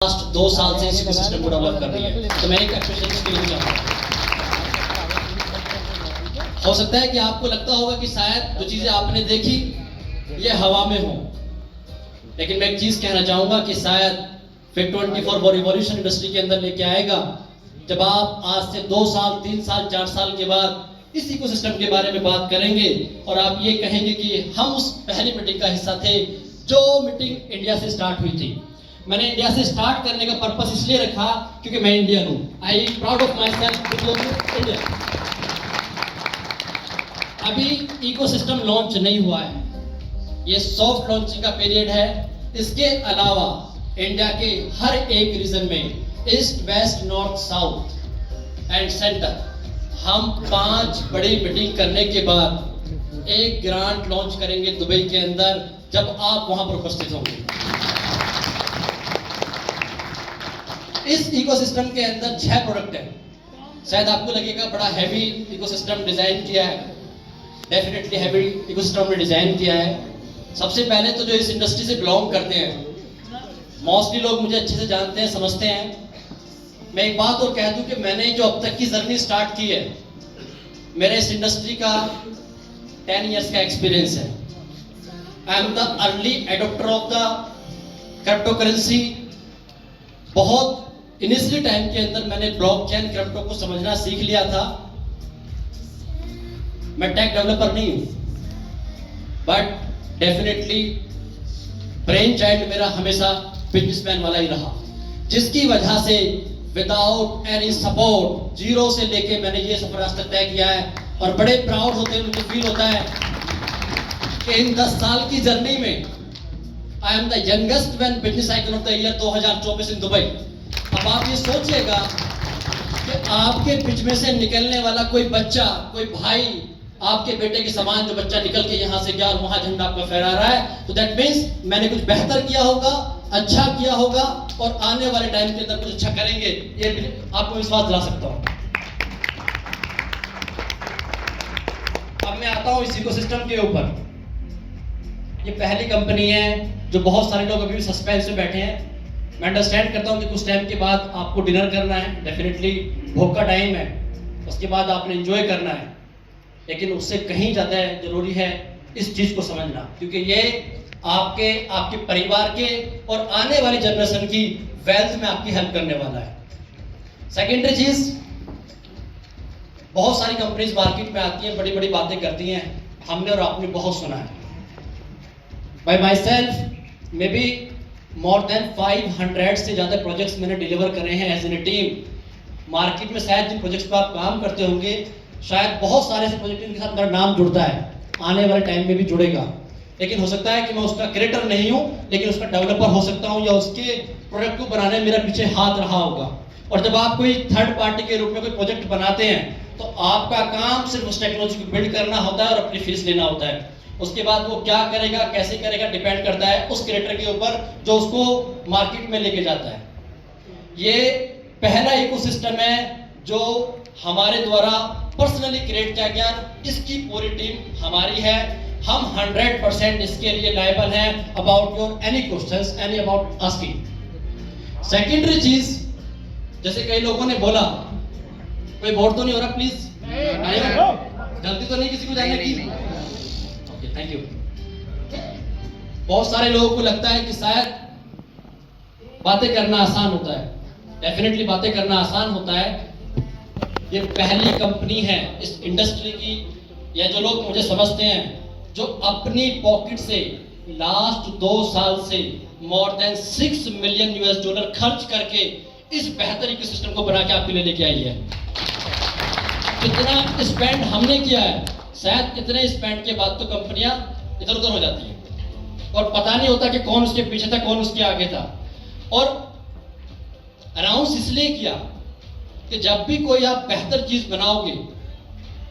Last 2 साल से इस सिस्टम को डेवलप कर रही है, तो मैं एक एप्रिशिएशन के लिए चाहूँगा। हो सकता है कि आपको लगता होगा कि शायद जो चीजें आपने देखी ये हवा में हो, लेकिन मैं एक चीज कहना चाहूंगा कि शायद फिट 24 वो रिवॉल्यूशन इंडस्ट्री के अंदर लेके आएगा जब आप आज से 2 साल 3 साल 4 साल के बाद इस इकोसिस्टम के बारे में बात करेंगे और आप ये कहेंगे कि हम उस पहली मीटिंग का हिस्सा थे जो मीटिंग इंडिया से स्टार्ट हुई थी। मैंने इंडिया से स्टार्ट करने का पर्पस इसलिए रखा क्योंकि मैं इंडियन हूं। I proud of my self Indian. अभी इकोसिस्टम लॉन्च नहीं हुआ है, ये सॉफ्ट लॉन्चिंग का पीरियड है। इसके अलावा इंडिया के हर एक रीजन में east west north south and centre हम 5 बड़ी मीटिंग करने के बाद एक ग्रांट लॉन्च करेंगे दुबई के अंदर, जब आप वहां पर उपस्थित होंगे। इस इकोसिस्टम के अंदर 6 प्रोडक्ट हैं। शायद आपको लगेगा बड़ा हैवी इकोसिस्टम डिजाइन किया है, डेफिनेटली हैवी इकोसिस्टम में डिजाइन किया है। सबसे पहले तो जो इस इंडस्ट्री से बिलोंग करते हैं, मोस्टली लोग मुझे अच्छे से जानते हैं, समझते हैं। मैं एक बात और कह दूं कि मैंने जो अब तक की जर्नी स्टार्ट की है, मेरे इस इंडस्ट्री का 10 इयर्स का एक्सपीरियंस है। I am the early adapter of the crypto currency. बहुत इनिशियल टाइम के अंदर मैंने ब्लॉकचेन क्रिप्टो को समझना सीख लिया था। मैं टेक डेवलपर नहीं हूं, बट डेफिनेटली ब्रेन चाइल्ड मेरा हमेशा बिजनेसमैन वाला ही रहा, जिसकी वजह से विदाउट एनी सपोर्ट जीरो से लेके मैंने ये सफर आज तक तय किया है। और बड़े प्राउड होते हैं, मुझे फील होता है कि इन 10 साल की जर्नी में I am the youngest man business icon of the year 2024 in Dubai. अब आप ये सोचिएगा कि आपके बीच में से निकलने वाला कोई बच्चा, कोई भाई, आपके बेटे के समान जो बच्चा निकल के यहाँ से गया और वहां झंडा आपका फहरा रहा है, तो दैट मीन्स मैंने कुछ बेहतर किया होगा, अच्छा किया होगा और आने वाले टाइम के अंदर कुछ अच्छा करेंगे, ये आपको विश्वास दिला सकता हूं। अब मैं आता हूं इस इकोसिस्टम के ऊपर। ये पहली कंपनी है जो बहुत सारे लोग अभी भी सस्पेंस में बैठे हैं। मैं अंडरस्टैंड करता हूं कि कुछ टाइम के बाद आपको डिनर करना है, डेफिनेटली भूख का टाइम है, उसके बाद आपने एंजॉय करना है, लेकिन उससे कहीं ज़्यादा जरूरी है इस चीज़ को समझना, क्योंकि ये आपके परिवार के और आने वाली जनरेशन की वेल्थ में आपकी हेल्प करने वाला है। सेकेंडरी चीज़, बहुत सारी कंपनीज मार्केट में आती हैं, बड़ी बड़ी बातें करती हैं, हमने और आपने बहुत सुना है। By myself maybe more than 500 से ज़्यादा प्रोजेक्ट्स मैंने डिलीवर करे हैं as an a team. Market में शायद जिन प्रोजेक्ट्स पर आप काम करते होंगे, शायद बहुत सारे ऐसे प्रोजेक्ट के साथ मेरा नाम जुड़ता है, आने वाले टाइम में भी जुड़ेगा, लेकिन हो सकता है कि मैं उसका क्रिएटर नहीं हूं, लेकिन उसका डेवलपर हो सकता हूं, या उसके प्रोडक्ट को बनाने में मेरा पीछे हाथ रहा होगा। और जब आप कोई थर्ड पार्टी के रूप में कोई प्रोजेक्ट बनाते हैं, तो आपका काम सिर्फ उस टेक्नोलॉजी को बिल्ड करना होता है और अपनी फीस लेना होता है। उसके बाद वो क्या करेगा, कैसे करेगा, डिपेंड करता है उस क्रिएटर के ऊपर जो उसको मार्केट में लेके जाता है। ये पहला इकोसिस्टम है जो हमारे द्वारा पर्सनली क्रिएट किया गया, इसकी पूरी टीम हमारी है। हम 100% इसके लिए लायबल हैं about your any questions, any about asking. Secondary चीज, जैसे कई लोगों ने बोला, कोई बोर्ड तो नहीं हो रहा प्लीज, गलती तो नहीं किसी को जानने की? Okay, thank you. बहुत सारे लोगों को लगता है कि शायद बातें करना आसान होता है, डेफिनेटली बातें करना आसान होता है। ये पहली कंपनी है इस इंडस्ट्री की, या जो लोग मुझे समझते हैं, जो अपनी पॉकेट से लास्ट 2 साल से मोर देन $6 मिलियन खर्च करके इस बेहतर इकोसिस्टम को बना के आपके लिए लेके आई है। कितना स्पेंड हमने किया है, शायद इतने स्पेंड के बाद तो कंपनियां इधर उधर हो जाती हैं और पता नहीं होता कि कौन उसके पीछे था, कौन उसके आगे था। और अनाउंस इसलिए किया कि जब भी कोई आप बेहतर चीज बनाओगे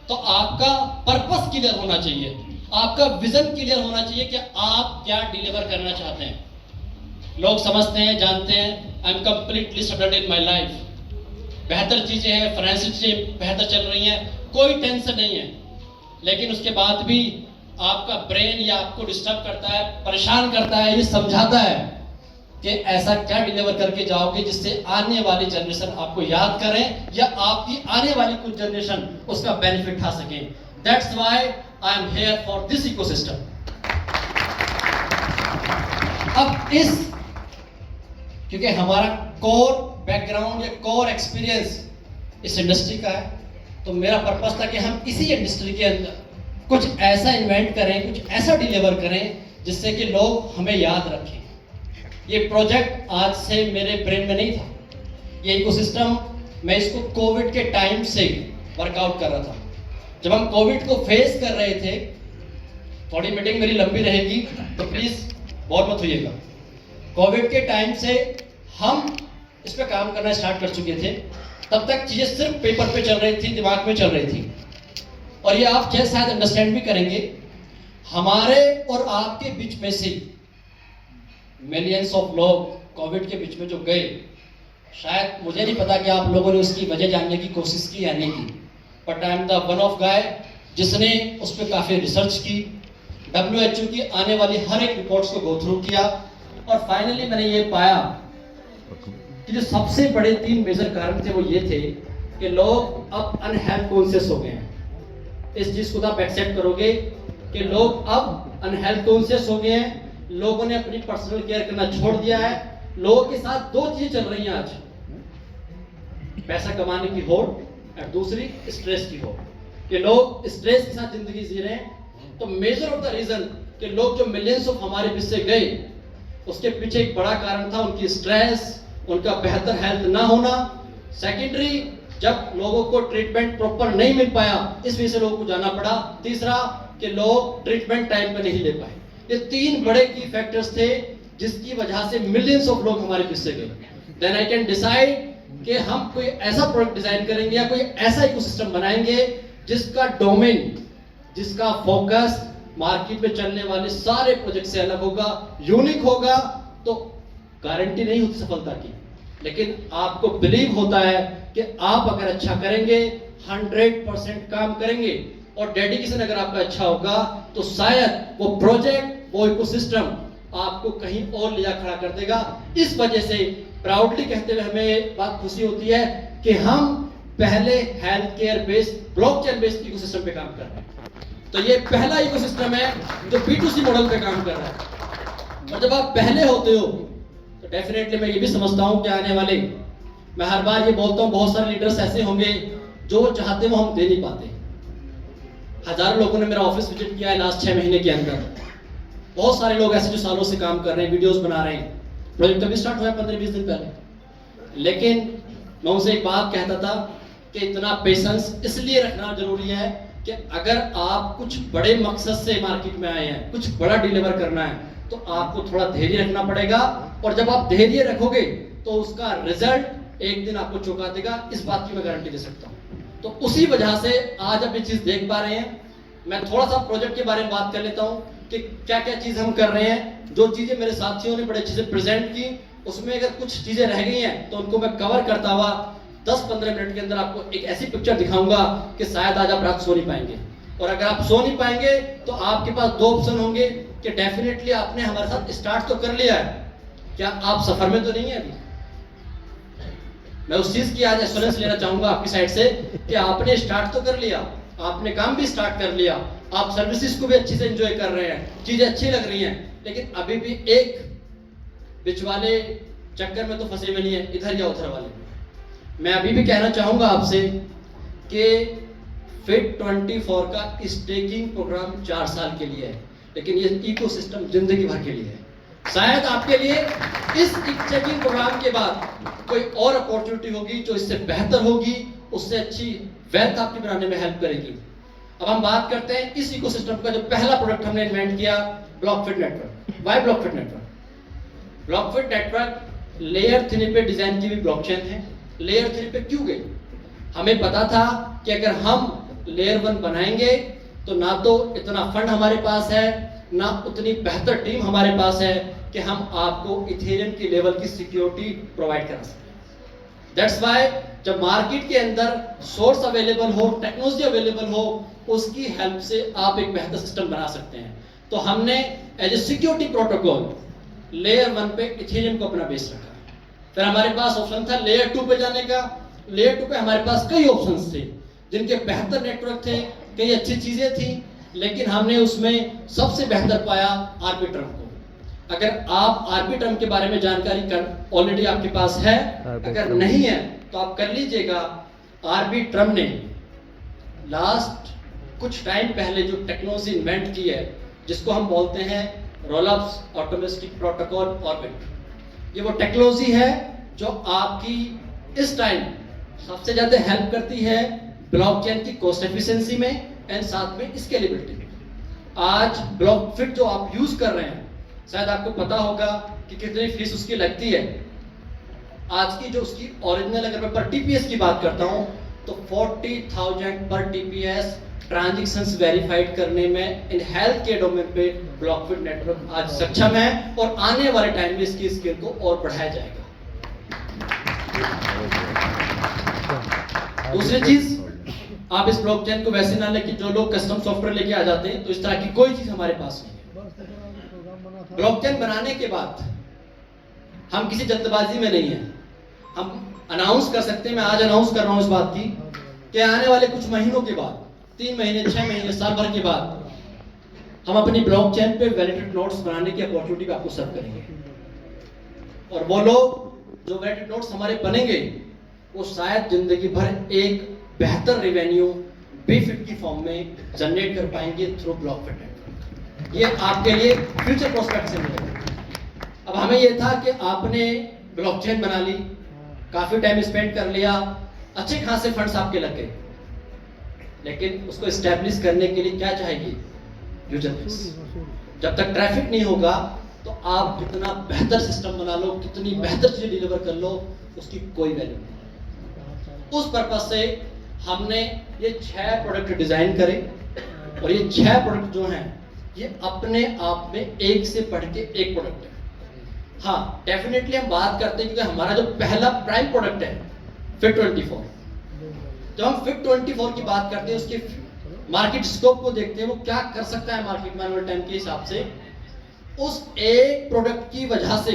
तो आपका पर्पस क्लियर होना चाहिए, आपका विजन क्लियर होना चाहिए कि आप क्या डिलीवर करना चाहते हैं। लोग समझते हैं, जानते हैं, I am completely settled in my life, बेहतर चीजें हैं, फाइनेंशियल चीजें बेहतर चल रही हैं, कोई टेंशन नहीं है, लेकिन उसके बाद भी आपका ब्रेन या आपको डिस्टर्ब करता है, परेशान करता है, ये समझाता है कि ऐसा क्या डिलीवर करके जाओगे जिससे आने वाली जनरेशन आपको याद करें या आपकी आने वाली कुछ जनरेशन उसका बेनिफिट उठा सकें. That's why I am here for this ecosystem. अब इस, क्योंकि हमारा कोर बैकग्राउंड या कोर एक्सपीरियंस इस इंडस्ट्री का है, तो मेरा पर्पस था कि हम इसी इंडस्ट्री के अंदर कुछ ऐसा इन्वेंट करें, कुछ ऐसा डिलीवर करें जिससे कि लोग हमें याद रखें. ये प्रोजेक्ट आज से मेरे ब्रेन में नहीं था. ये इकोसिस्टम मैं इसको कोविड के टाइम से वर्कआउट कर रहा था. जब हम कोविड को फेस कर रहे थे, थोड़ी मीटिंग मेरी लंबी रहेगी तो प्लीज बोर मत होइएगा. कोविड के टाइम से हम इस पे काम करना स्टार्ट कर चुके थे. तब तक चीजें सिर्फ पेपर पे चल रही थी, दिमाग में चल रही थी. और ये आप शायद अंडरस्टैंड भी करेंगे, हमारे और आपके बीच में से मिलियंस ऑफ लोग कोविड के बीच में जो गए, शायद मुझे नहीं पता कि आप लोगों ने उसकी वजह जानने की कोशिश की या नहीं की, but I am the one of guy जिसने उस पर काफ़ी रिसर्च की, WHO की आने वाली हर एक रिपोर्ट्स को गो थ्रू किया, और फाइनली मैंने ये पाया कि जो सबसे बड़े 3 मेजर कारण थे वो ये थे कि लोग अब अनहेल्थ कॉन्शियस हो गए हैं. इस चीज को आप एक्सेप्ट करोगे कि लोग अब अनहेल्थ कॉन्शियस हो गए हैं. लोगों ने अपनी पर्सनल केयर करना छोड़ दिया है. लोगों के साथ 2 चीजें चल रही हैं आज, पैसा कमाने की होड़ और दूसरी स्ट्रेस की होड़, कि लोग स्ट्रेस के साथ जिंदगी जी रहे हैं. तो मेजर ऑफ द रीजन कि लोग जो मिलियंस ऑफ हमारे बीच से गए, उसके पीछे एक बड़ा कारण था उनकी स्ट्रेस, उनका बेहतर हेल्थ ना होना. सेकेंडरी, जब लोगों को ट्रीटमेंट प्रॉपर नहीं मिल पाया, इस वजह से लोगों को जाना पड़ा. तीसरा कि लोग ट्रीटमेंट टाइम पे नहीं ले पाए. ये 3 बड़े की फैक्टर्स थे जिसकी वजह से मिलियंस ऑफ लोग हमारे बीच से गए. देन आई कैन डिसाइड कि हम कोई ऐसा प्रोडक्ट डिजाइन करेंगे या कोई ऐसा इकोसिस्टम बनाएंगे जिसका डोमेन, जिसका फोकस मार्केट में चलने वाले सारे प्रोजेक्ट से अलग होगा, यूनिक होगा. तो गारंटी नहीं होती सफलता की, लेकिन आपको बिलीव होता है कि आप अगर अच्छा करेंगे, 100% काम करेंगे और डेडिकेशन अगर आपका अच्छा होगा, तो शायद वो प्रोजेक्ट, वो इकोसिस्टम आपको कहीं और ले जा खड़ा कर देगा. इस वजह से प्राउडली कहते हुए हमें बात खुशी होती है कि हम पहले health care based, blockchain based ecosystem पे काम कर रहे हैं. तो ये पहला इकोसिस्टम है जो B2C मॉडल पे काम कर रहा है. और जब आप पहले होते हो तो डेफिनेटली मैं ये भी समझता हूं कि आने वाले, मैं हर बार ये बोलता हूं, बहुत सारे लीडर्स ऐसे होंगे जो चाहते वो हम दे नहीं पाते. हजारों लोगों ने मेरा ऑफिस विजिट किया है लास्ट 6 महीने के अंदर. बहुत सारे लोग ऐसे जो सालों से काम कर रहे हैं, वीडियोस बना रहे हैं. प्रोजेक्ट अभी स्टार्ट हुआ है 15-20 दिन पहले, लेकिन मैं उनसे एक बात कहता था कि इतना पेशेंस इसलिए रखना जरूरी है कि अगर आप कुछ बड़े मकसद से मार्केट में आए हैं, कुछ बड़ा डिलीवर करना है, तो आपको थोड़ा धैर्य रखना पड़ेगा. और जब आप धैर्य रखोगे तो उसका रिजल्ट एक दिन आपको चौंका देगा. इस बात की मैं गारंटी दे सकता हूँ. तो उसी वजह से आज आप ये चीज देख पा रहे हैं. मैं थोड़ा सा प्रोजेक्ट के बारे में बात कर लेता हूँ कि क्या क्या चीज हम कर रहे हैं. जो चीजें मेरे साथियों ने बड़े अच्छे से प्रेजेंट की, उसमें अगर कुछ चीजें रह गई हैं तो उनको मैं कवर करता हुआ 10-15 मिनट के अंदर आपको एक ऐसी पिक्चर दिखाऊंगा कि शायद आज आप रात सो नहीं पाएंगे. और अगर आप सो नहीं पाएंगे तो आपके पास 2 ऑप्शन होंगे कि डेफिनेटली आपने हमारे साथ स्टार्ट तो कर लिया है, क्या आप सफर में तो नहीं है अभी. मैं उस चीज की आज एश्योरेंस लेना चाहूंगा आपकी साइड से कि आपने स्टार्ट तो कर लिया, आपने काम भी स्टार्ट कर लिया, आप सर्विसेज को भी अच्छे से एंजॉय कर रहे हैं, चीजें अच्छी लग रही हैं, लेकिन अभी भी एक बीच वाले चक्कर में तो फंसे में नहीं है, इधर या उधर वाले. मैं अभी भी कहना चाहूंगा आपसे कि फिट 24 का स्टेकिंग प्रोग्राम 4 साल के लिए है, लेकिन ये इकोसिस्टम जिंदगी भर के लिए है. शायद आपके लिए इस चेकिंग प्रोग्राम के बाद कोई और अपॉर्चुनिटी होगी जो इससे बेहतर होगी, उससे अच्छी वेल्थ आपकी बनाने में हेल्प करेगी. अब हम बात करते हैं इस इकोसिस्टम का. जो पहला प्रोडक्ट हमने इन्वेंट किया, Blockfit network. Why Blockfit network? Blockfit network layer 3 पे डिजाइन की हुई ब्लॉकचेन है. लेयर 3 पे क्यों गई? हमें पता था कि अगर हम लेयर 1 बनाएंगे तो ना तो इतना फंड हमारे पास है, ना उतनी बेहतर टीम हमारे पास है कि हम आपको इथेरियम की लेवल की सिक्योरिटी प्रोवाइड करा सकें. दैट्स व्हाई जब मार्केट के अंदर सोर्स अवेलेबल हो, टेक्नोलॉजी अवेलेबल हो, उसकी हेल्प से आप एक बेहतर सिस्टम बना सकते हैं. तो हमने as a security protocol layer 1 पे इथेरियम को अपना बेस रखा। फिर हमारे पास ऑप्शन था लेयर 2 पे जाने का। लेयर 2 पे हमारे पास कई ऑप्शंस थे जिनके बेहतर नेटवर्क थे, कई अच्छी चीजें थी, लेकिन हमने उसमें सबसे बेहतर पाया आर्बिट्रम को। अगर आप आर्बिट्रम के बारे में जानकारी ऑलरेडी आपके पास है, अगर नहीं है तो आप कर लीजिएगा। आर्बिट्रम ने लास्ट कुछ टाइम पहले जो टेक्नोलॉजी इन्वेंट की है, जिसको हम बोलते हैं रोल-अप्स ऑटोमेटिक प्रोटोकॉल ऑर्बिट, ये वो टेक्नोलॉजी है जो आपकी इस टाइम सबसे ज्यादा हेल्प करती है ब्लॉकचेन की कॉस्ट एफिशिएंसी में एंड साथ में स्केलेबिलिटी में। आज ब्लॉकफिट जो आप यूज कर रहे हैं, शायद आपको पता होगा कि कितनी फीस उसकी लगती है। आज की जो उसकी ओरिजिनल, अगर मैं पर टीपीएस की बात करता हूं तो 40,000 पर टीपीएस ट्रांजैक्शंस वेरीफाइड करने में इन हेल्थ के डोमेन पे ब्लॉकफिट नेटवर्क आज सक्षम है और आने वाले टाइम में इसकी स्केल को और बढ़ाया जाएगा। दूसरी चीज, आप इस ब्लॉकचेन को वैसे ना लेके जो लोग कस्टम सॉफ्टवेयर लेके आ जाते हैं, तो इस तरह की कोई चीज हमारे पास नहीं है। ब्लॉकचेन बनाने के बाद हम किसी जल्दबाजी में नहीं है। हम अनाउंस कर सकते हैं, मैं आज अनाउंस कर रहा हूं इस बात की कि आने वाले कुछ महीनों के बाद, 3 महीने, 6 महीने, साल भर के बाद हम अपनी ब्लॉकचेन पे वैलिडेटेड नोट्स बनाने की अपॉर्चुनिटी आपको सर्व करेंगे। और वो लोग जो वैलिडेटेड नोट्स हमारे बनेंगे, वो शायद जिंदगी भर एक बेहतर रेवेन्यू बीफिट की फॉर्म में जनरेट कर पाएंगे थ्रू ब्लॉकफिट नेटवर्क। ये आपके लिए फ्यूचर प्रोस्पेक्ट से मिलेगा। अब हमें ये था कि आपने ब्लॉकचेन बना ली, काफी टाइम स्पेंड कर लिया, अच्छे खासे फंड्स आपके लग गए, लेकिन उसको एस्टैब्लिश करने के लिए क्या चाहिए? User base. जब तक ट्रैफिक नहीं होगा तो आप कितना बेहतर सिस्टम बना लो, कितनी बेहतर चीजें डिलीवर कर लो, उसकी कोई वैल्यू नहीं। उस पर्पस से हमने ये 6 प्रोडक्ट डिजाइन करे और ये 6 प्रोडक्ट जो हैं ये अपने आप में एक से बढ़ के एक प्रोडक्ट है। हाँ, डेफिनेटली हम बात करते हैं क्योंकि हमारा जो पहला प्राइम प्रोडक्ट है Fit24, जब हम Fit24 की बात करते हैं, उसके मार्केट स्कोप को देखते हैं, वो क्या कर सकता है मार्केट में एनुअल टाइम के हिसाब से, उस एक प्रोडक्ट की वजह से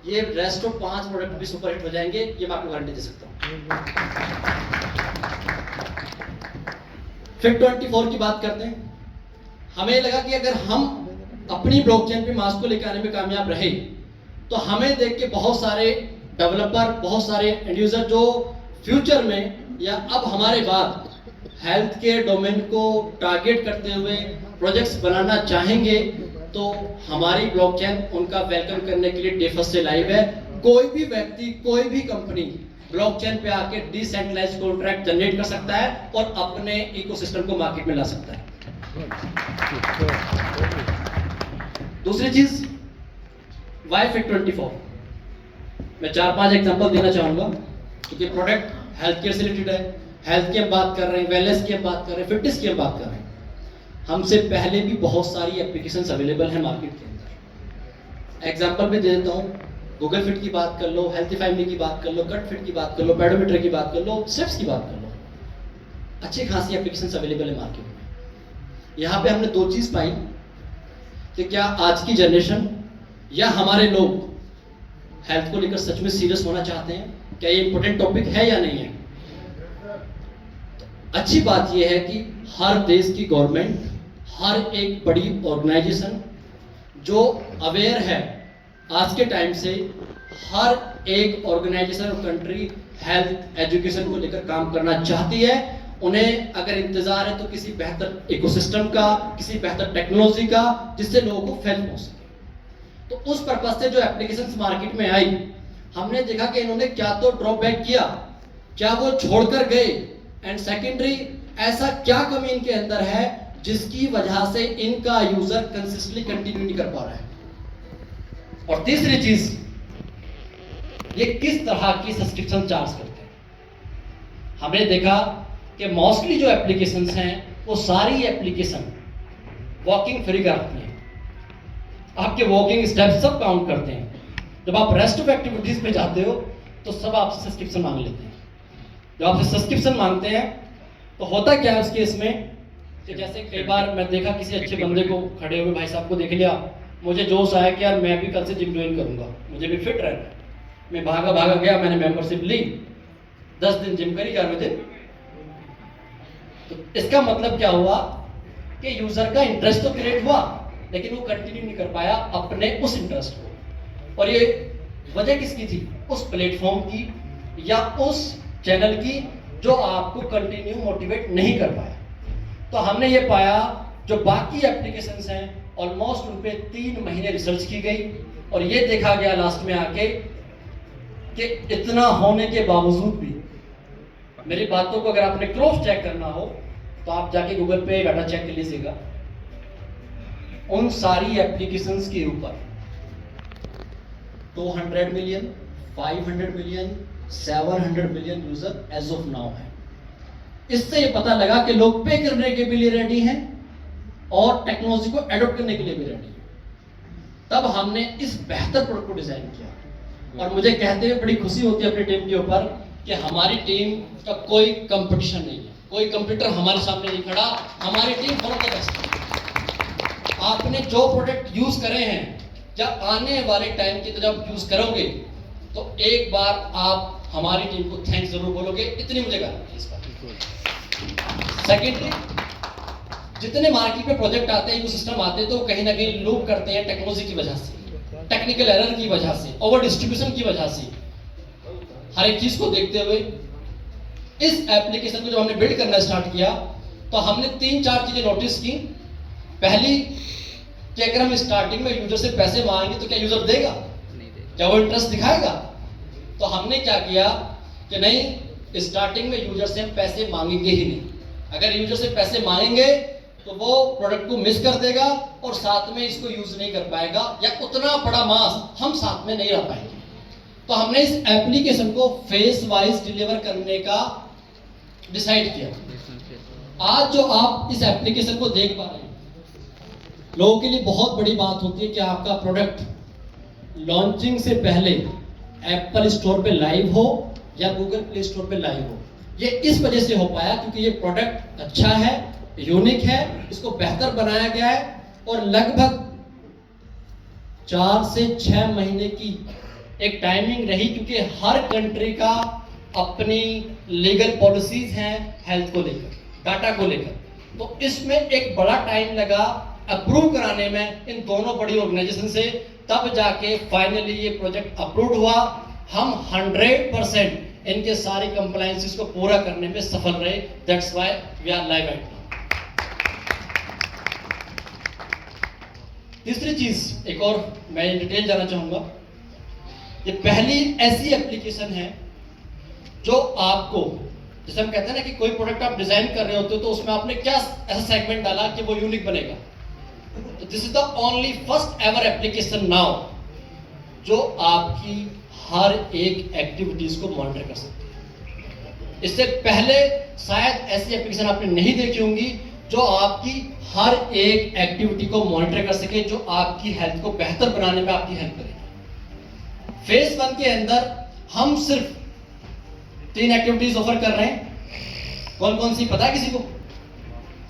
ये रेस्ट ऑफ 5 प्रोडक्ट भी सुपर हिट हो जाएंगे, ये मैं आपको गारंटी दे सकता हूं। Fit24 की बात करते हैं, हमें लगा कि अगर हम अपनी ब्लॉकचेन पे मास को लेकर आने में कामयाब रहे तो हमें देख के बहुत सारे डेवलपर, बहुत सारे एंड यूजर जो फ्यूचर में या अब हमारे बाद हेल्थ केयर डोमेन को टारगेट करते हुए प्रोजेक्ट्स बनाना चाहेंगे, तो हमारी ब्लॉकचेन उनका वेलकम करने के लिए डे फर्स्ट से लाइव है। कोई भी व्यक्ति, कोई भी कंपनी ब्लॉकचेन पे आके डिसेंट्रलाइज्ड कॉन्ट्रैक्ट जनरेट कर सकता है और अपने इकोसिस्टम को मार्केट में ला सकता है। दूसरी चीज, वाई Fit24, मैं 4-5 एग्जांपल देना चाहूंगा क्योंकि प्रोडक्ट हेल्थ केयर से रिलेटेड है, हेल्थ की हम बात कर रहे हैं, वेलनेस की हम बात कर रहे हैं, फिटनेस की हम बात कर रहे हैं। हमसे पहले भी बहुत सारी एप्लीकेशंस अवेलेबल है मार्केट के अंदर। एग्जांपल भी दे देता हूँ, गूगल फिट की बात कर लो, हेल्थी फैमिली की बात कर लो, कट फिट की बात कर लो, पेडोमीटर की बात कर लो, स्टेप्स की बात कर लो, अच्छी खासी एप्लीकेशंस अवेलेबल है मार्केट में। यहाँ पे हमने 2 चीज पाई कि क्या आज की जनरेशन या हमारे लोग हेल्थ को लेकर सच में सीरियस होना चाहते हैं, क्या ये इंपॉर्टेंट टॉपिक है या नहीं है। अच्छी बात यह है कि हर देश की गवर्नमेंट, हर एक बड़ी ऑर्गेनाइजेशन जो अवेयर है आज के टाइम से, हर एक ऑर्गेनाइजेशन और कंट्री हेल्थ एजुकेशन को लेकर काम करना चाहती है। उन्हें अगर इंतजार है तो किसी बेहतर इकोसिस्टम का, किसी बेहतर टेक्नोलॉजी का, जिससे लोगों को हेल्प हो सके। तो उस पर्पस से जो एप्लीकेशंस मार्केट में आई, हमने देखा कि इन्होंने क्या तो ड्रॉबैक किया, क्या वो छोड़कर गए, एंड सेकेंडरी ऐसा क्या कमी इनके अंदर है जिसकी वजह से इनका यूजर कंसिस्टेंटली कंटिन्यू नहीं कर पा रहा है। और तीसरी चीज, ये किस तरह की सब्सक्रिप्शन चार्ज करते हैं। हमने देखा कि मोस्टली जो एप्लीकेशंस हैं वो सारी एप्लीकेशन वॉकिंग फ्री कराती हैं, आपके वॉकिंग स्टेप्स सब काउंट करते हैं। जब आप रेस्ट ऑफ एक्टिविटीज पे जाते हो तो सब आपसे सब्सक्रिप्शन मांग लेते हैं। जब आपसे सब्सक्रिप्शन मांगते हैं तो होता क्या है उस केस में कि जैसे कई बार मैं देखा किसी अच्छे बंदे को खड़े हुए भाई साहब को देख लिया, मुझे जोश आया कि यार मैं भी कल से जिम ज्वाइन करूंगा, मुझे भी फिट रहना है। मैं भागा भागा गया, मैंने मेंबरशिप ली, 10 दिन जिम करी, 11वें दिन। तो इसका मतलब क्या हुआ कि यूजर का इंटरेस्ट तो क्रिएट हुआ, लेकिन वो कंटिन्यू नहीं कर पाया अपने उस इंटरेस्ट को। और ये वजह किसकी थी? उस प्लेटफॉर्म की या उस चैनल की जो आपको कंटिन्यू मोटिवेट नहीं कर पाया। तो हमने ये पाया जो बाकी एप्लीकेशंस हैं ऑलमोस्ट उन पे 3 महीने रिसर्च की गई और ये देखा गया लास्ट में आके कि इतना होने के बावजूद भी, मेरी बातों को अगर आपने क्रॉस चेक करना हो तो आप जाके गूगल पे डाटा चेक कर लीजिएगा, उन सारी एप्लीकेशंस के ऊपर 200 million, 500 million, 700 million user as of now है। इससे ये पता लगा कि लोग पे करने के लिए रेडी हैं और टेक्नोलॉजी को एडॉप्ट करने के लिए भी रेडी हैं। तब हमने इस बेहतर प्रोडक्ट को डिजाइन किया और मुझे कहते हुए बड़ी खुशी होती है अपनी टीम के ऊपर कि हमारी टीम का कोई कंपटीशन नहीं है, कोई कंप्यूटर हमारे सामने नहीं खड़ा, हमारी टीम बहुत बेस्ट है। आपने जो प्रोडक्ट यूज करे हैं, जब आने वाले टाइम की तो जब यूज करोगे तो एक बार आप हमारी टीम को थैंक्स जरूर बोलोगे, इतनी मुझे गारंटी है इस बात। सेकेंडली, जितने मार्केट में प्रोजेक्ट आते हैं, इकोसिस्टम आते हैं, तो कहीं ना कहीं लूप करते हैं टेक्नोलॉजी की वजह से, टेक्निकल एरर की वजह से, ओवर डिस्ट्रीब्यूशन की वजह से। हर एक चीज को देखते हुए इस एप्लीकेशन को जब हमने बिल्ड करना स्टार्ट किया तो हमने 3-4 चीजें नोटिस की। पहली कि अगर हम स्टार्टिंग में यूजर से पैसे मांगेंगे तो क्या यूजर देगा? क्या वो इंटरेस्ट दिखाएगा? तो हमने क्या किया कि नहीं, स्टार्टिंग में यूजर से हम पैसे मांगेंगे ही नहीं। अगर यूजर से पैसे मांगेंगे तो वो प्रोडक्ट को मिस कर देगा और साथ में इसको यूज नहीं कर पाएगा या उतना बड़ा मास हम साथ में नहीं रह पाएंगे। तो हमने इस एप्लीकेशन को फेस वाइज डिलीवर करने का डिसाइड किया। आज जो आप इस एप्लीकेशन को देख पा रहे हैं, लोगों के लिए बहुत बड़ी बात होती है कि आपका प्रोडक्ट लॉन्चिंग से पहले एप्पल स्टोर पे लाइव हो या गूगल प्ले स्टोर पे लाइव हो। ये इस वजह से हो पाया क्योंकि ये प्रोडक्ट अच्छा है, यूनिक है, इसको बेहतर बनाया गया है और लगभग 4 से 6 महीने की एक टाइमिंग रही, क्योंकि हर कंट्री का अपनी लीगल पॉलिसीज हैं हेल्थ को लेकर, डाटा को लेकर। तो इसमें एक बड़ा टाइम लगा अप्रूव कराने में इन दोनों बड़ी ऑर्गेनाइजेशन से, तब जाके फाइनली ये प्रोजेक्ट अप्रूव हुआ। हम 100% इनके सारी कंप्लायंसेस को पूरा करने में सफल रहे। That's why we are live right now. तीसरी चीज एक और मैं डिटेल जाना चाहूंगा, ये पहली ऐसी एप्लीकेशन है जो आपको, जैसे हम कहते हैं ना कि कोई प्रोडक्ट आप डिजाइन कर रहे होते हो तो उसमें आपने क्या ऐसा सेगमेंट डाला कि वो यूनिक बनेगा। तो this is the only first ever application now जो आपकी हर एक एक्टिविटीज को मॉनिटर कर सकती है। इससे पहले शायद ऐसी एप्लीकेशन आपने नहीं देखी होंगी जो आपकी हर एक एक्टिविटी को मॉनिटर कर सके, जो आपकी हेल्थ को बेहतर बनाने में आपकी हेल्प करेगी। फेज 1 के अंदर हम सिर्फ 3 एक्टिविटीज ऑफर कर रहे हैं। कौन कौन सी पता है किसी को?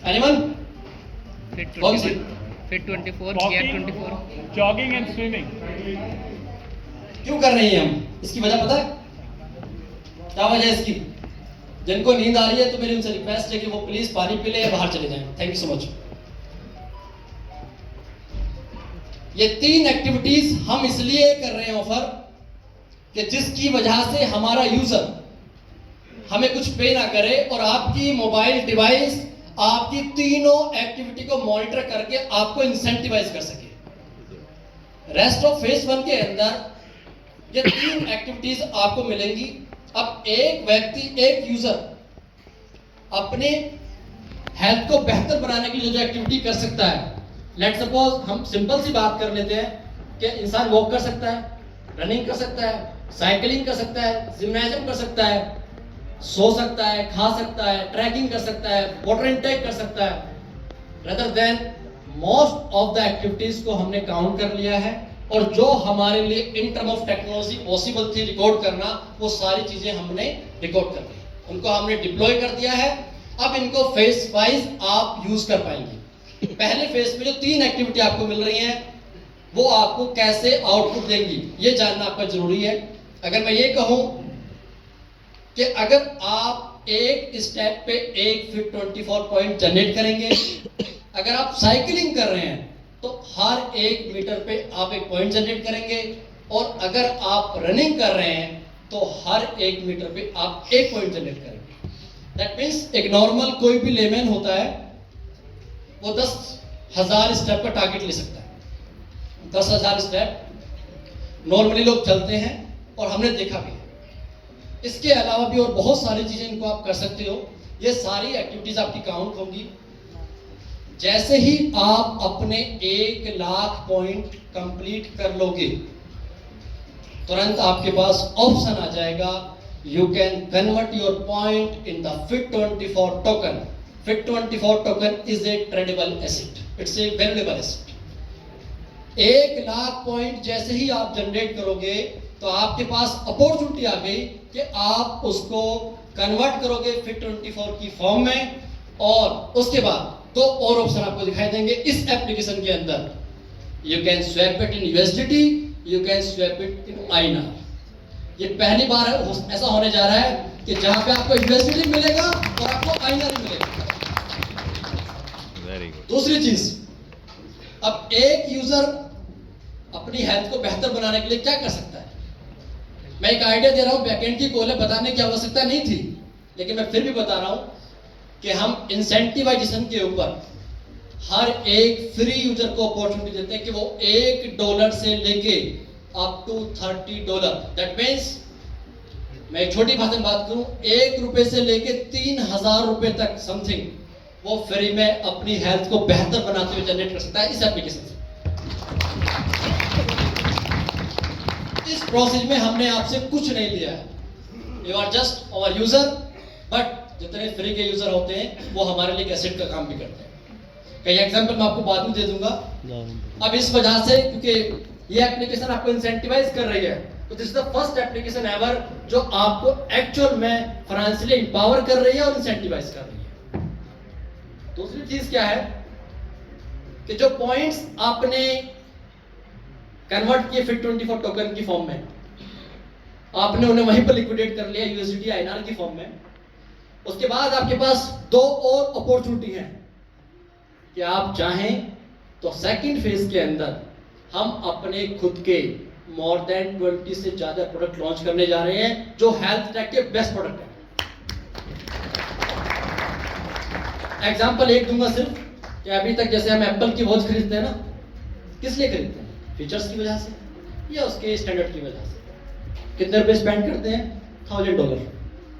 एनीवन? कौन सी? Fit 24, gear 24, jogging and swimming. क्यों कर रहे हैं हम? इसकी वजह पता है? क्या वजह है इसकी? जिनको नींद आ रही है तो मेरी उनसे रिक्वेस्ट है कि वो प्लीज पानी पी ले या बाहर चले जाएं। Thank you so much. ये 3 एक्टिविटीज हम इसलिए कर रहे हैं ऑफर कि जिसकी वजह से हमारा यूजर हमें कुछ पे ना करे और आपकी मोबाइल डिवाइस आपकी तीनों एक्टिविटी को मॉनिटर करके आपको इंसेंटिवाइज कर सके। रेस्ट ऑफ फेज 1 के अंदर ये 3 एक्टिविटीज आपको मिलेंगी। अब एक व्यक्ति, एक यूजर अपने हेल्थ को बेहतर बनाने के लिए जो एक्टिविटी कर सकता है, लेट सपोज हम सिंपल सी बात कर लेते हैं कि इंसान वॉक कर सकता है, रनिंग कर सकता है, साइकिलिंग कर सकता है, जिम्नाजियम कर सकता है, सो सकता है, खा सकता है, ट्रैकिंग कर सकता है, वाटर इनटेक कर सकता है। Rather than most of the activities को हमने काउंट कर लिया है और जो हमारे लिए इन टर्म ऑफ टेक्नोलॉजी पॉसिबल थी रिकॉर्ड करना, वो सारी चीजें हमने रिकॉर्ड कर दी, उनको हमने डिप्लॉय कर दिया है। अब इनको फेस वाइज आप यूज कर पाएंगे। पहले फेज में जो 3 एक्टिविटी आपको मिल रही हैं, वो आपको कैसे आउटपुट देंगी, ये जानना आपका जरूरी है। अगर मैं ये कहूं कि अगर आप एक स्टेप पे 1 फीट 24 पॉइंट जनरेट करेंगे, अगर आप साइकिलिंग कर रहे हैं तो हर 1 मीटर पे आप 1 पॉइंट जनरेट करेंगे, और अगर आप रनिंग कर रहे हैं तो हर 1 मीटर पे आप 1 पॉइंट जनरेट करेंगे। दैट मीन्स एक नॉर्मल कोई भी लेमैन होता है वो 10,000 स्टेप का टारगेट ले सकता है। 10,000 स्टेप नॉर्मली लोग चलते हैं और हमने देखा भी है। इसके अलावा भी और बहुत सारी चीजें इनको आप कर सकते हो। ये सारी एक्टिविटीज आपकी काउंट होंगी। जैसे ही आप अपने 1 लाख पॉइंट कंप्लीट कर लोगे, तुरंत आपके पास ऑप्शन आ जाएगा, you can convert your point in the FIT24 token. FIT24 token is a tradable asset, it's a valuable asset. 1 lakh point जैसे ही आप जनरेट करोगे तो आपके पास अपॉर्चुनिटी आ गई कि आप उसको कन्वर्ट करोगे FIT24 की फॉर्म में, और उसके बाद 2 और ऑप्शन आपको दिखाई देंगे इस एप्लीकेशन के अंदर। You can swap it in USDT, you can swap it in INR। ये पहली बार ऐसा होने जा रहा है कि जहां पे आपको USDT मिलेगा और आपको INR मिलेगा। Very good. दूसरी चीज, अब एक यूजर अपनी हेल्थ को बेहतर बनाने के लिए क्या कर सकता है? मैं एक आइडिया दे रहा हूं, बैकएंड की कॉल बताने की आवश्यकता नहीं थी, लेकिन मैं फिर भी बता रहा हूं कि हम इंसेंटिवाइजेशन के ऊपर हर एक फ्री यूजर को अपॉर्चुनिटी देते हैं कि वो $1 से लेके अप टू $30। दैट मीन्स मैं एक छोटी भाषा में बात करूं, ₹1 से लेके 3,000 रुपए तक समथिंग वो फ्री में अपनी हेल्थ को बेहतर बनाते हुए जनरेट कर सकता है इस एप्लीकेशन से। इस प्रोसेस में हमने आपसे कुछ नहीं लिया है, you are just our user. But जितने फ्री के यूजर होते हैं वो हमारे लिए एसेट का काम भी करते हैं। कई एग्जांपल मैं आपको बाद में दे दूंगा। अब इस वजह से, क्योंकि ये एप्लीकेशन आपको इंसेंटिवाइज कर रही है, तो this is the first application ever जो आपको एक्चुअल में फाइनेंशियली एम्पावर कर रही है और इंसेंटिवाइज कर रही है। दूसरी चीज क्या है कि जो पॉइंट्स आपने कन्वर्ट किए FIT24 टोकन की फॉर्म में, आपने उन्हें वहीं पर लिक्विडेट कर लिया USDT INR की फॉर्म में। उसके बाद आपके पास 2 और अपॉर्चुनिटी है कि आप चाहें तो सेकंड फेज के अंदर हम अपने खुद के मोर देन 20 से ज्यादा प्रोडक्ट लॉन्च करने जा रहे हैं जो हेल्थ टेक के बेस्ट प्रोडक्ट हैं। एग्जांपल एक दूंगा सिर्फ, कि अभी तक जैसे हम एप्पल की वॉच खरीदते हैं ना, किस लिए खरीदते हैं? फीचर्स की वजह से या उसके स्टैंडर्ड की वजह से। कितने रुपए स्पेंड करते हैं? $1,000,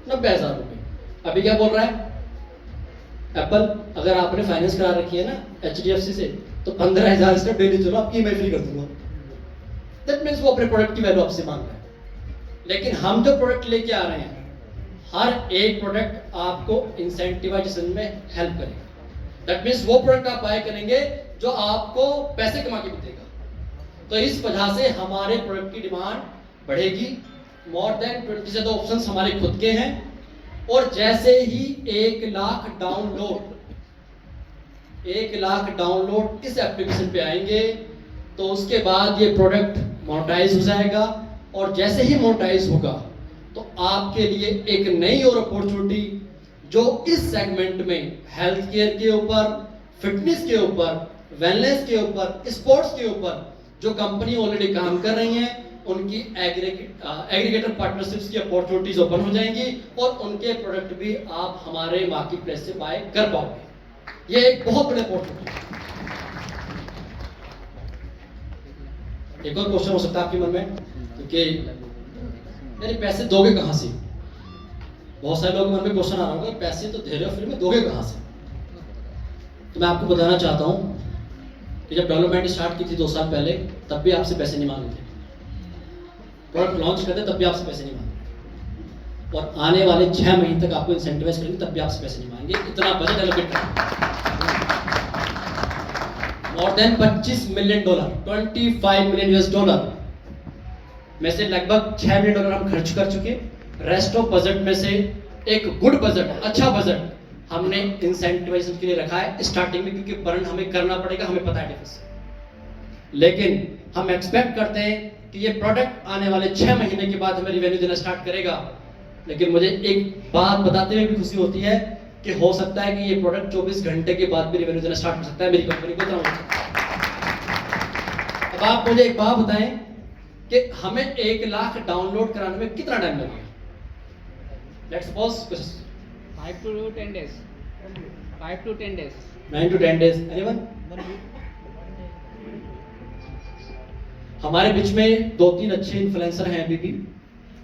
90,000 रुपए। अभी क्या बोल रहा है एप्पल, अगर आपने फाइनेंस करा रखी है ना HDFC से, तो 15,000 इसका डेली चलो आपकी EMI फ्री कर दूंगा। दैट मीन्स वो अपने प्रोडक्ट की वैल्यू आपसे मांग रहा है। लेकिन हम जो प्रोडक्ट लेके आ रहे हैं, हर एक प्रोडक्ट आपको इंसेंटिवाइजेशन में हेल्प करेगा। दैट मीन्स वो प्रोडक्ट आप बाय करेंगे जो आपको पैसे कमा के भी देगा। तो इस वजह से हमारे प्रोडक्ट की डिमांड बढ़ेगी। मोर देन 20 से तो ऑप्शंस हमारे खुद के हैं, और जैसे ही 1 लाख डाउनलोड इस एप्लीकेशन पे आएंगे तो उसके बाद ये प्रोडक्ट मोनेटाइज हो जाएगा, और जैसे ही मोनेटाइज होगा तो आपके लिए एक नई और अपॉर्चुनिटी जो इस सेगमेंट में हेल्थ केयर के ऊपर, फिटनेस के ऊपर, वेलनेस के ऊपर, स्पोर्ट्स के ऊपर जो कंपनी ऑलरेडी काम कर रही हैं, उनकी एग्रीगेटर पार्टनरशिप्स की अपॉर्चुनिटीज ओपन हो जाएंगी, और उनके प्रोडक्ट भी आप हमारे मार्केट प्लेस से बाय कर पाओगे। ये एक बहुत बड़े अपॉर्चुनिटी है। एक और क्वेश्चन हो सकता है आपके मन में, क्योंकि यानी पैसे दोगे कहां से? बहुत सारे लोगों के मन में क्वेश्चन आ रहा होगा, पैसे तो दे रहे हो फिर में दोगे कहां से? तो मैं आपको बताना चाहता हूं कि जब डेवलपमेंट स्टार्ट की थी 2 साल पहले, तब भी आपसे पैसे नहीं मांगे थे। प्रोडक्ट लॉन्च करते तब भी आपसे पैसे नहीं मांगे, और आने वाले 6 महीने तक आपको इंसेंटिवाइज करेंगे तब भी आपसे पैसे नहीं मांगेंगे। इतना बजट एलोकेट करेंगे। More than $25 million, $25 million US में से लगभग $6 मिलियन हम खर्च कर चुके। रेस्ट ऑफ बजट में से एक गुड बजट, अच्छा बजट हमने इंसेंटिवाइजेशन के लिए रखा है स्टार्टिंग में, क्योंकि बर्न हमें करना पड़ेगा, हमें पता है डिफरेंस। लेकिन हम एक्सपेक्ट करते हैं कि ये प्रोडक्ट आने वाले 6 महीने के बाद हमें रिवेन्यू देना स्टार्ट करेगा। लेकिन मुझे एक बात बताते हुए भी खुशी होती है कि हो सकता है कि ये प्रोडक्ट 24 घंटे के बाद भी रिवेन्यू देना स्टार्ट कर सकता है मेरी कंपनी को। अब आप मुझे एक बात बताएं कि हमें 1 लाख डाउनलोड कराने में कितना टाइम लगेगा? Let's suppose 5 to 10 days. 5 to 10 days. 9 to 10 days। Anyone? हमारे बीच में 2-3 अच्छे इन्फ्लुएंसर हैं अभी भी।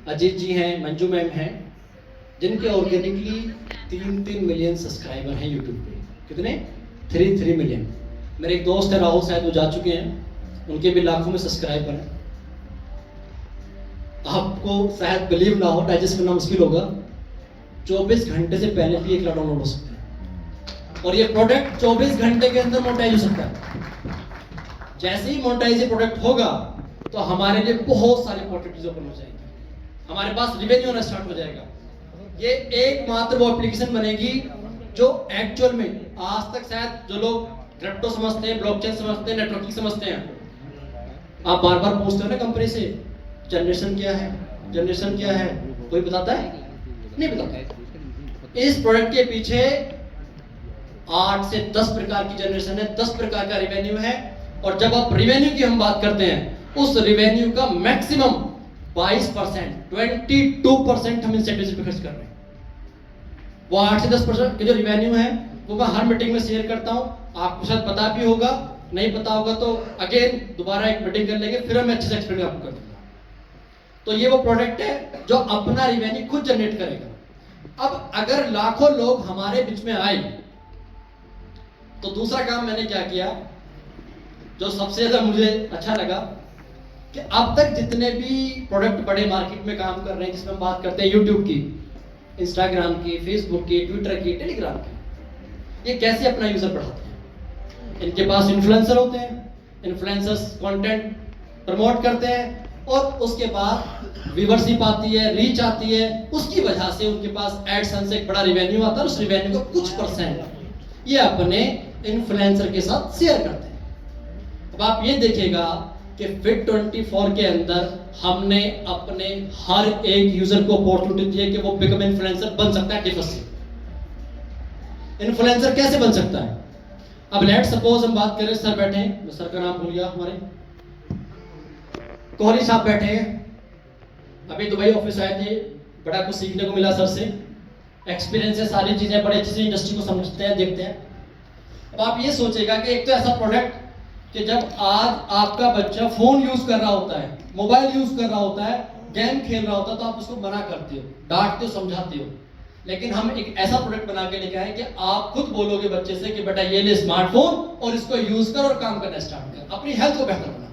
अजीत जी हैं, मंजू मैम हैं, जिनके ऑर्गेनिकली 3 मिलियन सब्सक्राइबर हैं यूट्यूब पे। कितने? 3 मिलियन। मेरे एक दोस्त है राहुल, शायद वो जा चुके हैं, उनके भी लाखों में सब्सक्राइबर हैं। आपको शायद बिलीव ना हो, डाइजेस्ट करना मुश्किल होगा, 24 घंटे से पहले भी 1 लाख डाउनलोड हो सकता है और ये प्रोडक्ट 24 घंटे के अंदर मोनेटाइज हो सकता है। जैसे ही मोनेटाइज प्रोडक्ट होगा तो हमारे लिए बहुत सारी अपॉर्चुनिटीज ओपन हो जाएंगी, हमारे पास रिवेन्यू आना स्टार्ट हो जाएगा। ये एकमात्र वो एप्लीकेशन बनेगी जो एक्चुअल में आज तक शायद जो लोग क्रिप्टो समझते हैं, ब्लॉकचेन समझते हैं, नेटवर्किंग समझते हैं, आप बार बार पूछते हो ना कंपनी से जनरेशन क्या है, जनरेशन क्या है, कोई बताता है? नहीं बताता। इस प्रोडक्ट के पीछे 8 से 10 प्रकार की जनरेशन है, 10 प्रकार का रिवेन्यू है। और जब आप रिवेन्यू की हम बात करते हैं, उस रिवेन्यू का मैक्सिमम 22%, 22% हम इंसेंटिव्स पे खर्च कर रहे हैं। वो 8 से 10% के जो रिवेन्यू है वो मैं हर मीटिंग में शेयर करता हूं। आपको शायद पता भी होगा, नहीं पता होगा तो अगेन दोबारा एक मीटिंग कर लेंगे, फिर मैं अच्छे से एक्सप्लेन आपको कर दूंगा। तो ये वो प्रोडक्ट है जो अपना रिवेन्यू खुद जनरेट करेगा। अब अगर लाखों लोग हमारे बीच में आए तो दूसरा काम मैंने क्या किया, जो सबसे ज्यादा मुझे अच्छा लगा, कि अब तक जितने भी प्रोडक्ट बड़े मार्केट में काम कर रहे हैं, जिसमें हम बात करते हैं यूट्यूब की, इंस्टाग्राम की, फेसबुक की, ट्विटर की, टेलीग्राम की, ये कैसे अपना यूजर बढ़ाते हैं? इनके पास इन्फ्लुएंसर होते हैं, इन्फ्लुएंसर्स कंटेंट प्रमोट करते हैं और उसके बाद व्यूअरशिप आती है, रीच आती है, उसकी वजह से उनके पास एडसेंस से एक बड़ा रिवेन्यू आता है। उस रिवेन्यू का कुछ परसेंट ये अपने इन्फ्लुएंसर के साथ शेयर करते हैं। अब आप ये देखिएगा कि Fit24 के अंदर हमने अपने हर एक यूजर को अपॉर्चुनिटी दी है कि वो बिकम इन्फ्लुएंसर बन सकता है। डिफर से इन्फ्लुएंसर कैसे बन सकता है? अब लेट सपोज हम बात करें, सर बैठे हैं, मैं सर का नाम भूल गया, हमारे कोहली साहब बैठे हैं, अभी दुबई ऑफिस आए थे, बड़ा कुछ सीखने को मिला सर से, एक्सपीरियंस है, सारी चीजें बड़े अच्छे से इंडस्ट्री को समझते हैं, देखते हैं। अब आप ये सोचेगा कि एक तो ऐसा प्रोडक्ट कि जब आज आपका बच्चा फोन यूज कर रहा होता है, मोबाइल यूज कर रहा होता है, गेम खेल रहा होता है, तो आप उसको मना करते हो, डांटते हो, समझाते हो। लेकिन हम एक ऐसा प्रोडक्ट बना के लेके आए कि आप खुद बोलोगे बच्चे से कि बेटा ये ले स्मार्टफोन और इसको यूज कर और काम करना स्टार्ट कर, अपनी हेल्थ को बेहतर बना।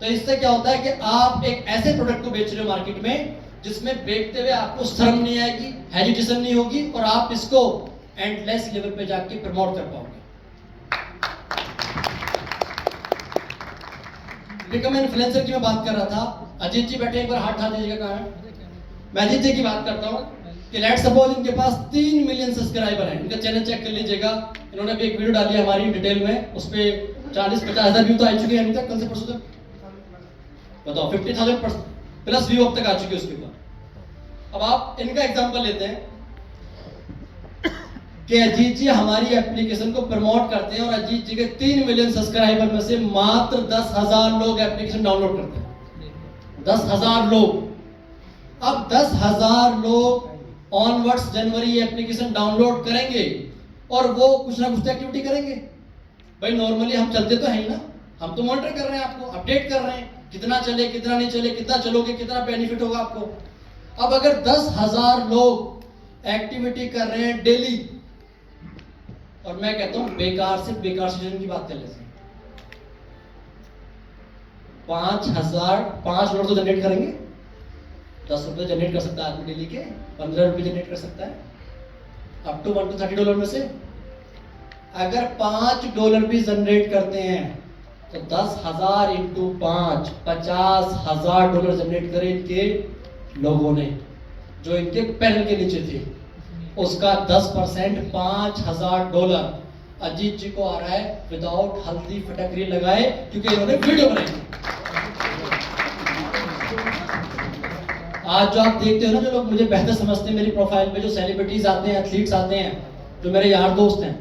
तो इससे क्या होता है कि आप एक ऐसे प्रोडक्ट को बेच रहे हो मार्केट में जिसमें बेचते हुए आपको शर्म नहीं आएगी, हेजिटेशन नहीं होगी और आप इसको एंडलेस लेवल पे जाके प्रमोट कर पाओगे। बिकम इन्फ्लुएंसर की मैं बात कर रहा था, अजीत जी बैठे, एक बार हाथ उठा दीजिएगा, कहाँ है? मैं अजीत जी की बात करता हूँ कि लेट सपोज इनके पास 3 मिलियन सब्सक्राइबर हैं। इनका चैनल चेक कर लीजिएगा, इन्होंने भी एक वीडियो डाली है हमारी डिटेल में, उस पे 40-50 हजार व्यू तो आ चुके हैं अभी तक, कल से परसों तक बताओ 50,000 प्लस व्यू अब तक आ चुके हैं उसके बाद। अब आप इनका एग्जांपल लेते हैं कि अजीत जी हमारी एप्लीकेशन को प्रमोट करते हैं और अजीत जी के 3 मिलियन सब्सक्राइबर में से मात्र 10,000 लोग एप्लीकेशन डाउनलोड करते हैं। 10,000 लोग। अब 10,000 लोग ऑनवर्ड्स जनवरी एप्लीकेशन डाउनलोड करेंगे और वो कुछ ना कुछ एक्टिविटी करेंगे। भाई नॉर्मली हम चलते तो है ही ना, हम तो मॉनिटर कर रहे हैं, आपको अपडेट कर रहे हैं, कितना चले, कितना नहीं चले, कितना चलोगे, कितना बेनिफिट होगा आपको। अब अगर 10,000 लोग एक्टिविटी कर रहे हैं डेली, और मैं कहता हूं बेकार से बेकार सीजन की बात कर लेते हैं, 5 लोग तो जनरेट करेंगे, 10 रुपए जनरेट कर सकता है आदमी डेली के, 15 रुपए जनरेट कर सकता है, अप टू $1 to $30 में से। अगर $5 भी जनरेट करते हैं तो 10,000 इंटू 5, $50,000 जनरेट करे इनके लोगों ने जो इनके पैनल के नीचे थे। उसका 10% $5,000, अजीत जी को आ रहा है विदाउट हल्दी फटकरी लगाए, क्योंकि इन्होंने वीडियो बनाई। आज जो आप देखते हो ना, जो लोग मुझे बेहतर समझते हैं मेरी प्रोफाइल पे, जो सेलिब्रिटीज आते हैं, एथलीट्स आते हैं, जो मेरे यार दोस्त हैं,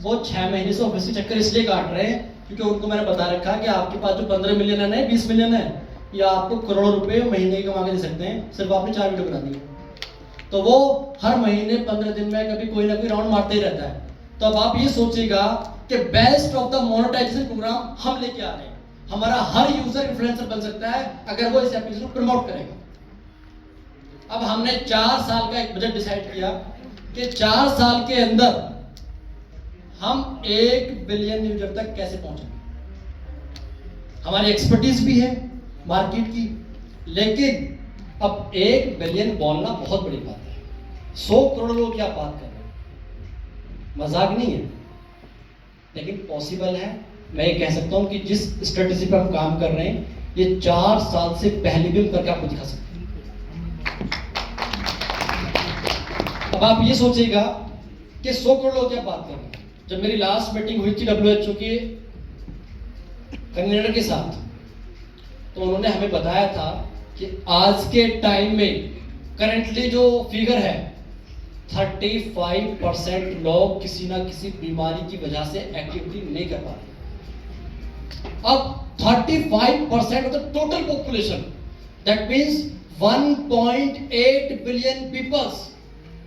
वो 6 महीने से ऑफिस चक्कर इसलिए काट रहे हैं क्योंकि उनको मैंने बता रखा है कि आपके पास जो 15 मिलियन है, 20 मिलियन है, या आपको करोड़ों रुपए महीने की कमा के दे सकते हैं, सिर्फ आपने 4 वीडियो बना दी। तो वो हर महीने 15 दिन में कभी कोई ना कोई राउंड मारते ही रहता है। तो अब आप ये सोचिएगा कि best of the monetization program हम लेके आ रहे हैं। हमारा हर यूजर इन्फ्लुएंसर बन सकता है अगर वो इस एप्लीकेशन को प्रमोट करेगा। अब हमने 4 साल का एक बजट डिसाइड किया कि 4 साल के अंदर हम 1 बिलियन यूजर तक कैसे पहुंचेंगे। हमारी एक्सपर्टीज भी है मार्केट की, लेकिन अब 1 बिलियन बोलना बहुत बड़ी बात है। 100 करोड़ लोग क्या बात कर रहे हैं, मजाक नहीं है, लेकिन पॉसिबल है। मैं ये कह सकता हूं कि जिस स्ट्रेटेजी पर हम काम कर रहे हैं, ये 4 साल से पहले भी हम करके आपको दिखा सकते हैं। अब आप ये सोचिएगा कि 100 करोड़ लोग क्या बात कर रहे हैं। जब मेरी लास्ट मीटिंग हुई थी WHO के कन्वीनर के साथ, तो उन्होंने हमें बताया था कि आज के टाइम में करंटली जो फिगर है 35% लोग किसी ना किसी बीमारी की वजह से एक्टिविटी नहीं कर पा रहे। अब 35% of the total population, that means 1.8 billion peoples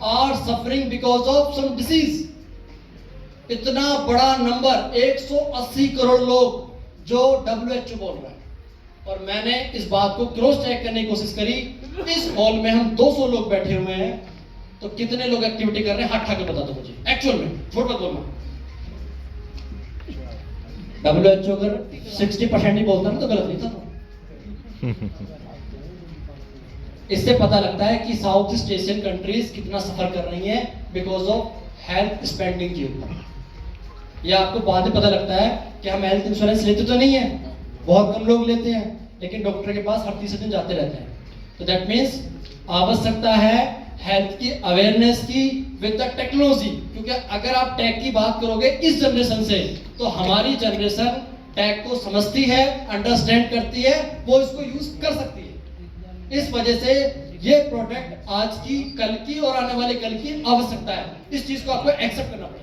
are suffering because of some disease. इतना बड़ा नंबर, 180 करोड़ लोग जो WHO बोल रहा है। और मैंने इस बात को क्रॉस चेक करने की कोशिश करी। इस हॉल में हम 200 लोग बैठे हुए हैं, तो कितने लोग एक्टिविटी कर रहे हैं हाथ उठा के बता दो मुझे एक्चुअल में, छोड़ मत बोलना। WHO अगर 60% ही बोलता ना तो गलत नहीं था। इससे पता लगता है कि साउथ ईस्ट एशियन कंट्रीज कितना सफर कर रही हैं बिकॉज ऑफ हेल्थ स्पेंडिंग के ऊपर। यह आपको बाद में पता लगता है कि हम हेल्थ इंश्योरेंस लेते तो नहीं है, बहुत कम लोग लेते हैं, लेकिन डॉक्टर के पास हर तीसरे दिन जाते रहते हैं। तो दैट मीन्स आवश्यकता है हेल्थ की अवेयरनेस की विद द टेक्नोलॉजी। क्योंकि अगर आप टेक की बात करोगे इस जनरेशन से, तो हमारी जनरेशन टेक को समझती है, अंडरस्टैंड करती है, वो इसको यूज कर सकती है। इस वजह से ये प्रोडक्ट आज की, कल की और आने वाले कल की आवश्यकता है। इस चीज को आपको एक्सेप्ट करना पड़ेगा।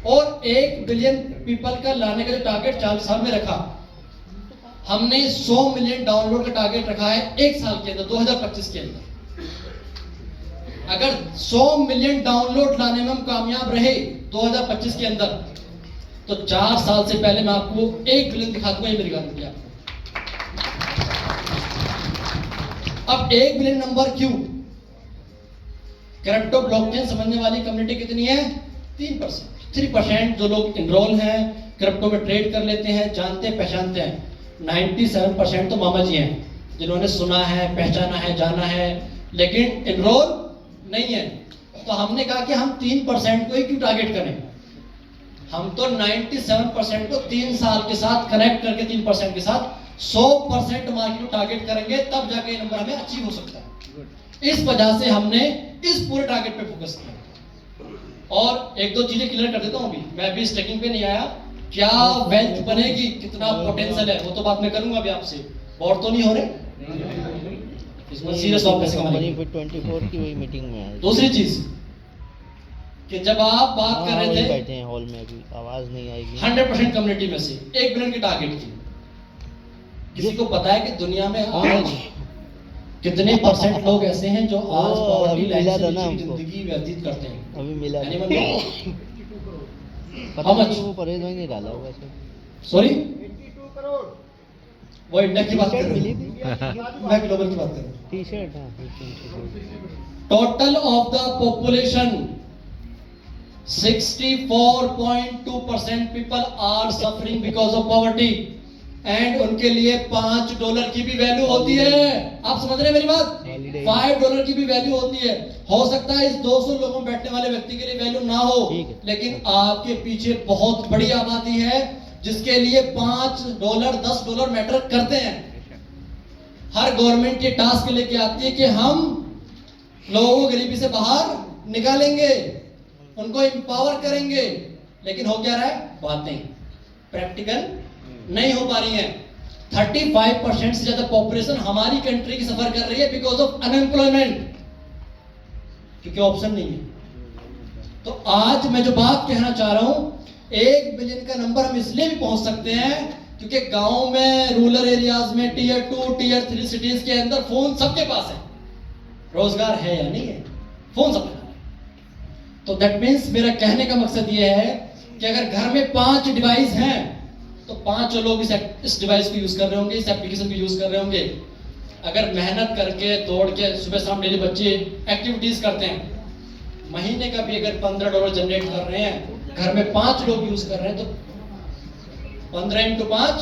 और 1 बिलियन पीपल का लाने का जो टारगेट 4 साल में रखा, हमने 100 मिलियन डाउनलोड का टारगेट रखा है 1 साल के अंदर, 2025 के अंदर। अगर 100 मिलियन डाउनलोड लाने में हम कामयाब रहे 2025 के अंदर, तो 4 साल से पहले मैं आपको 1 बिलियन दिखा दूंगा, ये मेरी गारंटी है। अब 1 बिलियन नंबर क्यों? क्रिप्टो ब्लॉकचेन समझने वाली कम्युनिटी कितनी है? 3% जो लोग इनरोल हैं, क्रिप्टो में ट्रेड कर लेते हैं, जानते हैं, पहचानते हैं। 97% तो मामा जी हैं जिन्होंने सुना है, पहचाना है, जाना है, लेकिन इनरोल नहीं है। तो हमने कहा कि हम 3% को ही क्यों टारगेट करें। हम तो 97% को 3 साल के साथ कनेक्ट करके 3% के साथ 100% मार्केट को टारगेट करेंगे, तब जाके ये नंबर हमें अचीव हो सकता है। इस वजह से हमने इस पूरे टारगेट पे फोकस किया। और 1-2 चीजें क्लियर कर देता हूं। अभी मैं अभी स्टेकिंग पे नहीं आया, क्या वेल्थ बनेगी, कितना पोटेंशियल है, वो तो बात मैं करूंगा अभी आपसे। और तो नहीं हो रहे इसमें सीरियस ऑफ पैसे कमाने की 24 की वही मीटिंग में है। दूसरी चीज कि जब आप बात कर रहे थे, बैठे हैं हॉल में, अभी आवाज नहीं आएगी। 100% कम्युनिटी में से 1 बिलियन की टारगेट की। किसी को पता है कि दुनिया में आज कितने % लोग ऐसे हैं जो आज पॉवर्टी लाइन से नीचे की जिंदगी व्यतीत करते हैं? अभी मिला Anyone know? पता How नहीं much? वो परहेज भाई नहीं डाला होगा सर। सॉरी, 82 करोड़। वो इंडिया की बात कर रहे मिली हैं, थी मैं ग्लोबल की बात कर रहा हूँ। टी-शर्ट। हाँ, total of the population 64.2% people are suffering because of poverty, and उनके लिए $5 की भी वैल्यू होती है। आप समझ रहे हैं मेरी बात? $5 की भी वैल्यू होती है। हो सकता है इस 200 लोगों में बैठने वाले व्यक्ति के लिए वैल्यू ना हो, लेकिन आपके पीछे बहुत बड़ी आबादी है जिसके लिए $5, $10 मैटर करते हैं। हर गवर्नमेंट ये टास्क लेके आती है कि हम लोगों को गरीबी से बाहर निकालेंगे। उनको एम्पावर करेंगे, लेकिन हो क्या रहा है, बातें प्रैक्टिकल नहीं हो पा रही हैं। 35% से ज्यादा पॉपुलेशन हमारी कंट्री की सफर कर रही है बिकॉज ऑफ अनएम्प्लॉयमेंट, क्योंकि ऑप्शन नहीं है। तो आज मैं जो बात कहना चाह रहा हूं, 1 बिलियन का नंबर हम इसलिए भी पहुंच सकते हैं क्योंकि गांव में, रूरल एरियाज में, टियर 2 टियर 3 सिटीज के अंदर फोन सबके पास है। रोजगार है या नहीं है, फोन सबके पास है। तो दैट मीन्स मेरा कहने का मकसद यह है कि अगर घर में 5 डिवाइस हैं तो 5 लोग इस डिवाइस को यूज कर रहे होंगे, इस एप्लीकेशन को यूज कर रहे होंगे। अगर मेहनत करके दौड़ के सुबह शाम डेली बच्चे एक्टिविटीज करते हैं, महीने का भी अगर $15 जनरेट कर रहे हैं, घर में 5 लोग यूज कर रहे हैं, तो 15 × 5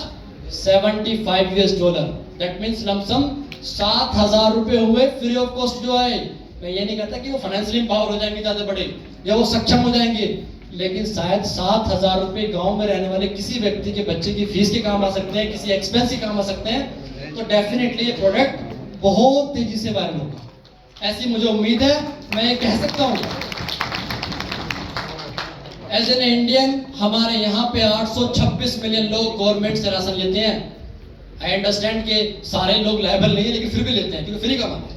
$75। दैट मीन्स लमसम 7,000 रुपए हुए फ्री ऑफ कॉस्ट जो है। मैं ये नहीं कहता कि वो फाइनेंशियली एम्पावर हो जाएंगे ज्यादा बड़े या वो सक्षम हो जाएंगे, लेकिन शायद 7,000 रुपए गांव में रहने वाले किसी व्यक्ति के बच्चे की फीस के काम आ सकते हैं, किसी एक्सपेंस के काम आ सकते हैं। तो डेफिनेटली ये प्रोडक्ट बहुत तेजी से वायरल होगा, ऐसी मुझे उम्मीद है। मैं ये कह सकता हूं एज एन इंडियन, हमारे यहाँ पे 826 मिलियन लोग गवर्नमेंट से राशन लेते हैं। आई अंडरस्टैंड कि सारे लोग लायबल नहीं है, लेकिन फिर भी लेते हैं क्योंकि फ्री का माल है।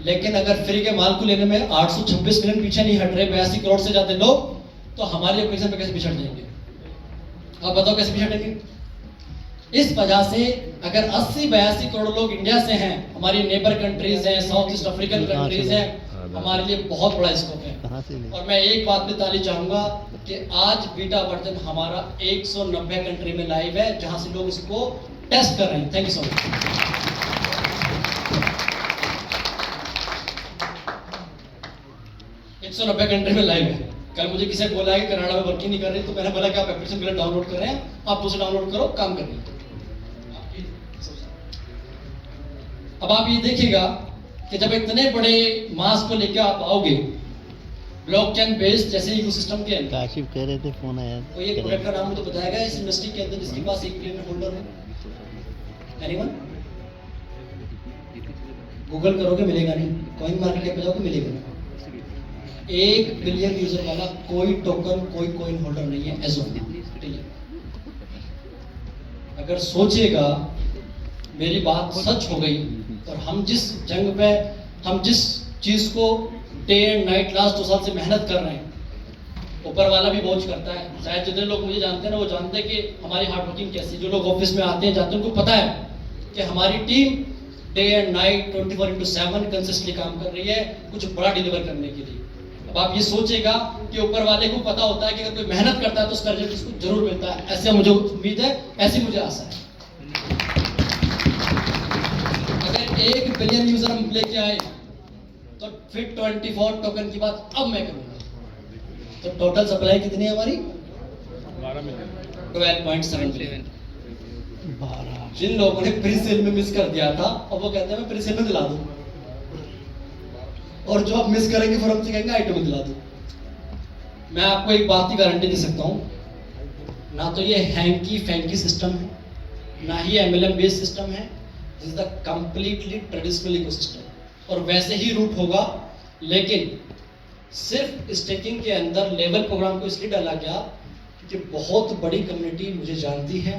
लेकिन अगर फ्री के माल को लेने में 826 मिलियन पीछे नहीं हट रहे, 82 करोड़ से ज्यादा लोग, तो हमारी एप्लीकेशन पे कैसे पिछड़ जाएंगे? आप बताओ कैसे पिछड़ेंगे? इस वजह से अगर 80-82 करोड़ लोग इंडिया से हैं, हमारी नेबर कंट्रीज हैं, साउथ ईस्ट अफ्रीकन कंट्रीज हैं, हमारे लिए बहुत बड़ा स्कोप है। और मैं एक बात पे ताली चाहूंगा कि आज बीटा वर्जन हमारा 190 कंट्री में लाइव है, जहां से लोग इसको टेस्ट कर रहे हैं। Thank you so much. 190 country में लाइव है। कल मुझे किसी ने बोला है कि कनाडा में वर्किंग नहीं कर रही, तो मैंने बोला कि आप एप्लीकेशन पहले डाउनलोड कर रहे हैं, आप दूसरे डाउनलोड करो, काम कर रही है। अब आप ये देखिएगा कि जब इतने बड़े मास को लेकर आप आओगे ब्लॉकचेन बेस्ड जैसे इकोसिस्टम के अंदर, काशिफ कह रहे थे फोन आया तो ये प्रोडक्ट का नाम मुझे बताएगा इस इंडस्ट्री के अंदर जिसके पास 1 बिलियन होल्डर है? एनीवन? गूगल करोगे मिलेगा नहीं, कॉइन मार्केट कैप पे जाओगे मिलेगा नहीं। 1 बिलियन यूजर वाला कोई टोकन, कोई कॉइन होल्डर नहीं है एज ऑफ नाउ। अगर सोचेगा मेरी बात सच हो गई और हम जिस जंग पे, हम जिस चीज को डे एंड नाइट लास्ट 2 साल से मेहनत कर रहे हैं, ऊपर वाला भी वॉच करता है। शायद जितने लोग मुझे जानते हैं ना, वो जानते हैं कि हमारी हार्ड वर्किंग कैसी। जो लोग ऑफिस में आते हैं जाते हैं, उनको पता है कि हमारी team day and night 24/7 consistently काम कर रही है कुछ बड़ा डिलीवर करने के लिए। अब आप ये सोचेगा कि ऊपर वाले को पता होता है कि अगर कोई मेहनत करता है तो उसका रिजल्ट उसको जरूर मिलता है। ऐसे मुझे उम्मीद है, ऐसी मुझे आशा है। अगर 1 बिलियन यूजर हम लेके आए तो फिर 24 टोकन की बात अब मैं करूंगा। तो टोटल सप्लाई कितनी है हमारी? 12.7 बिलियन। जिन लोगों ने प्री सेल में मिस कर दिया था, अब वो कहते हैं मैं प्री सेल में दिला दूं, और जो आप मिस करेंगे फिर हमसे कहेंगे आइटम में दिला दूं। मैं आपको एक बात की गारंटी दे सकता हूं, ना तो ये हैंकी फैंकी सिस्टम है, ना ही MLM बेस्ड सिस्टम है। This is the completely traditional ecosystem, और वैसे ही रूट होगा। लेकिन सिर्फ स्टेकिंग के अंदर लेवल प्रोग्राम को इसलिए डाला गया क्योंकि बहुत बड़ी कम्युनिटी मुझे जानती है,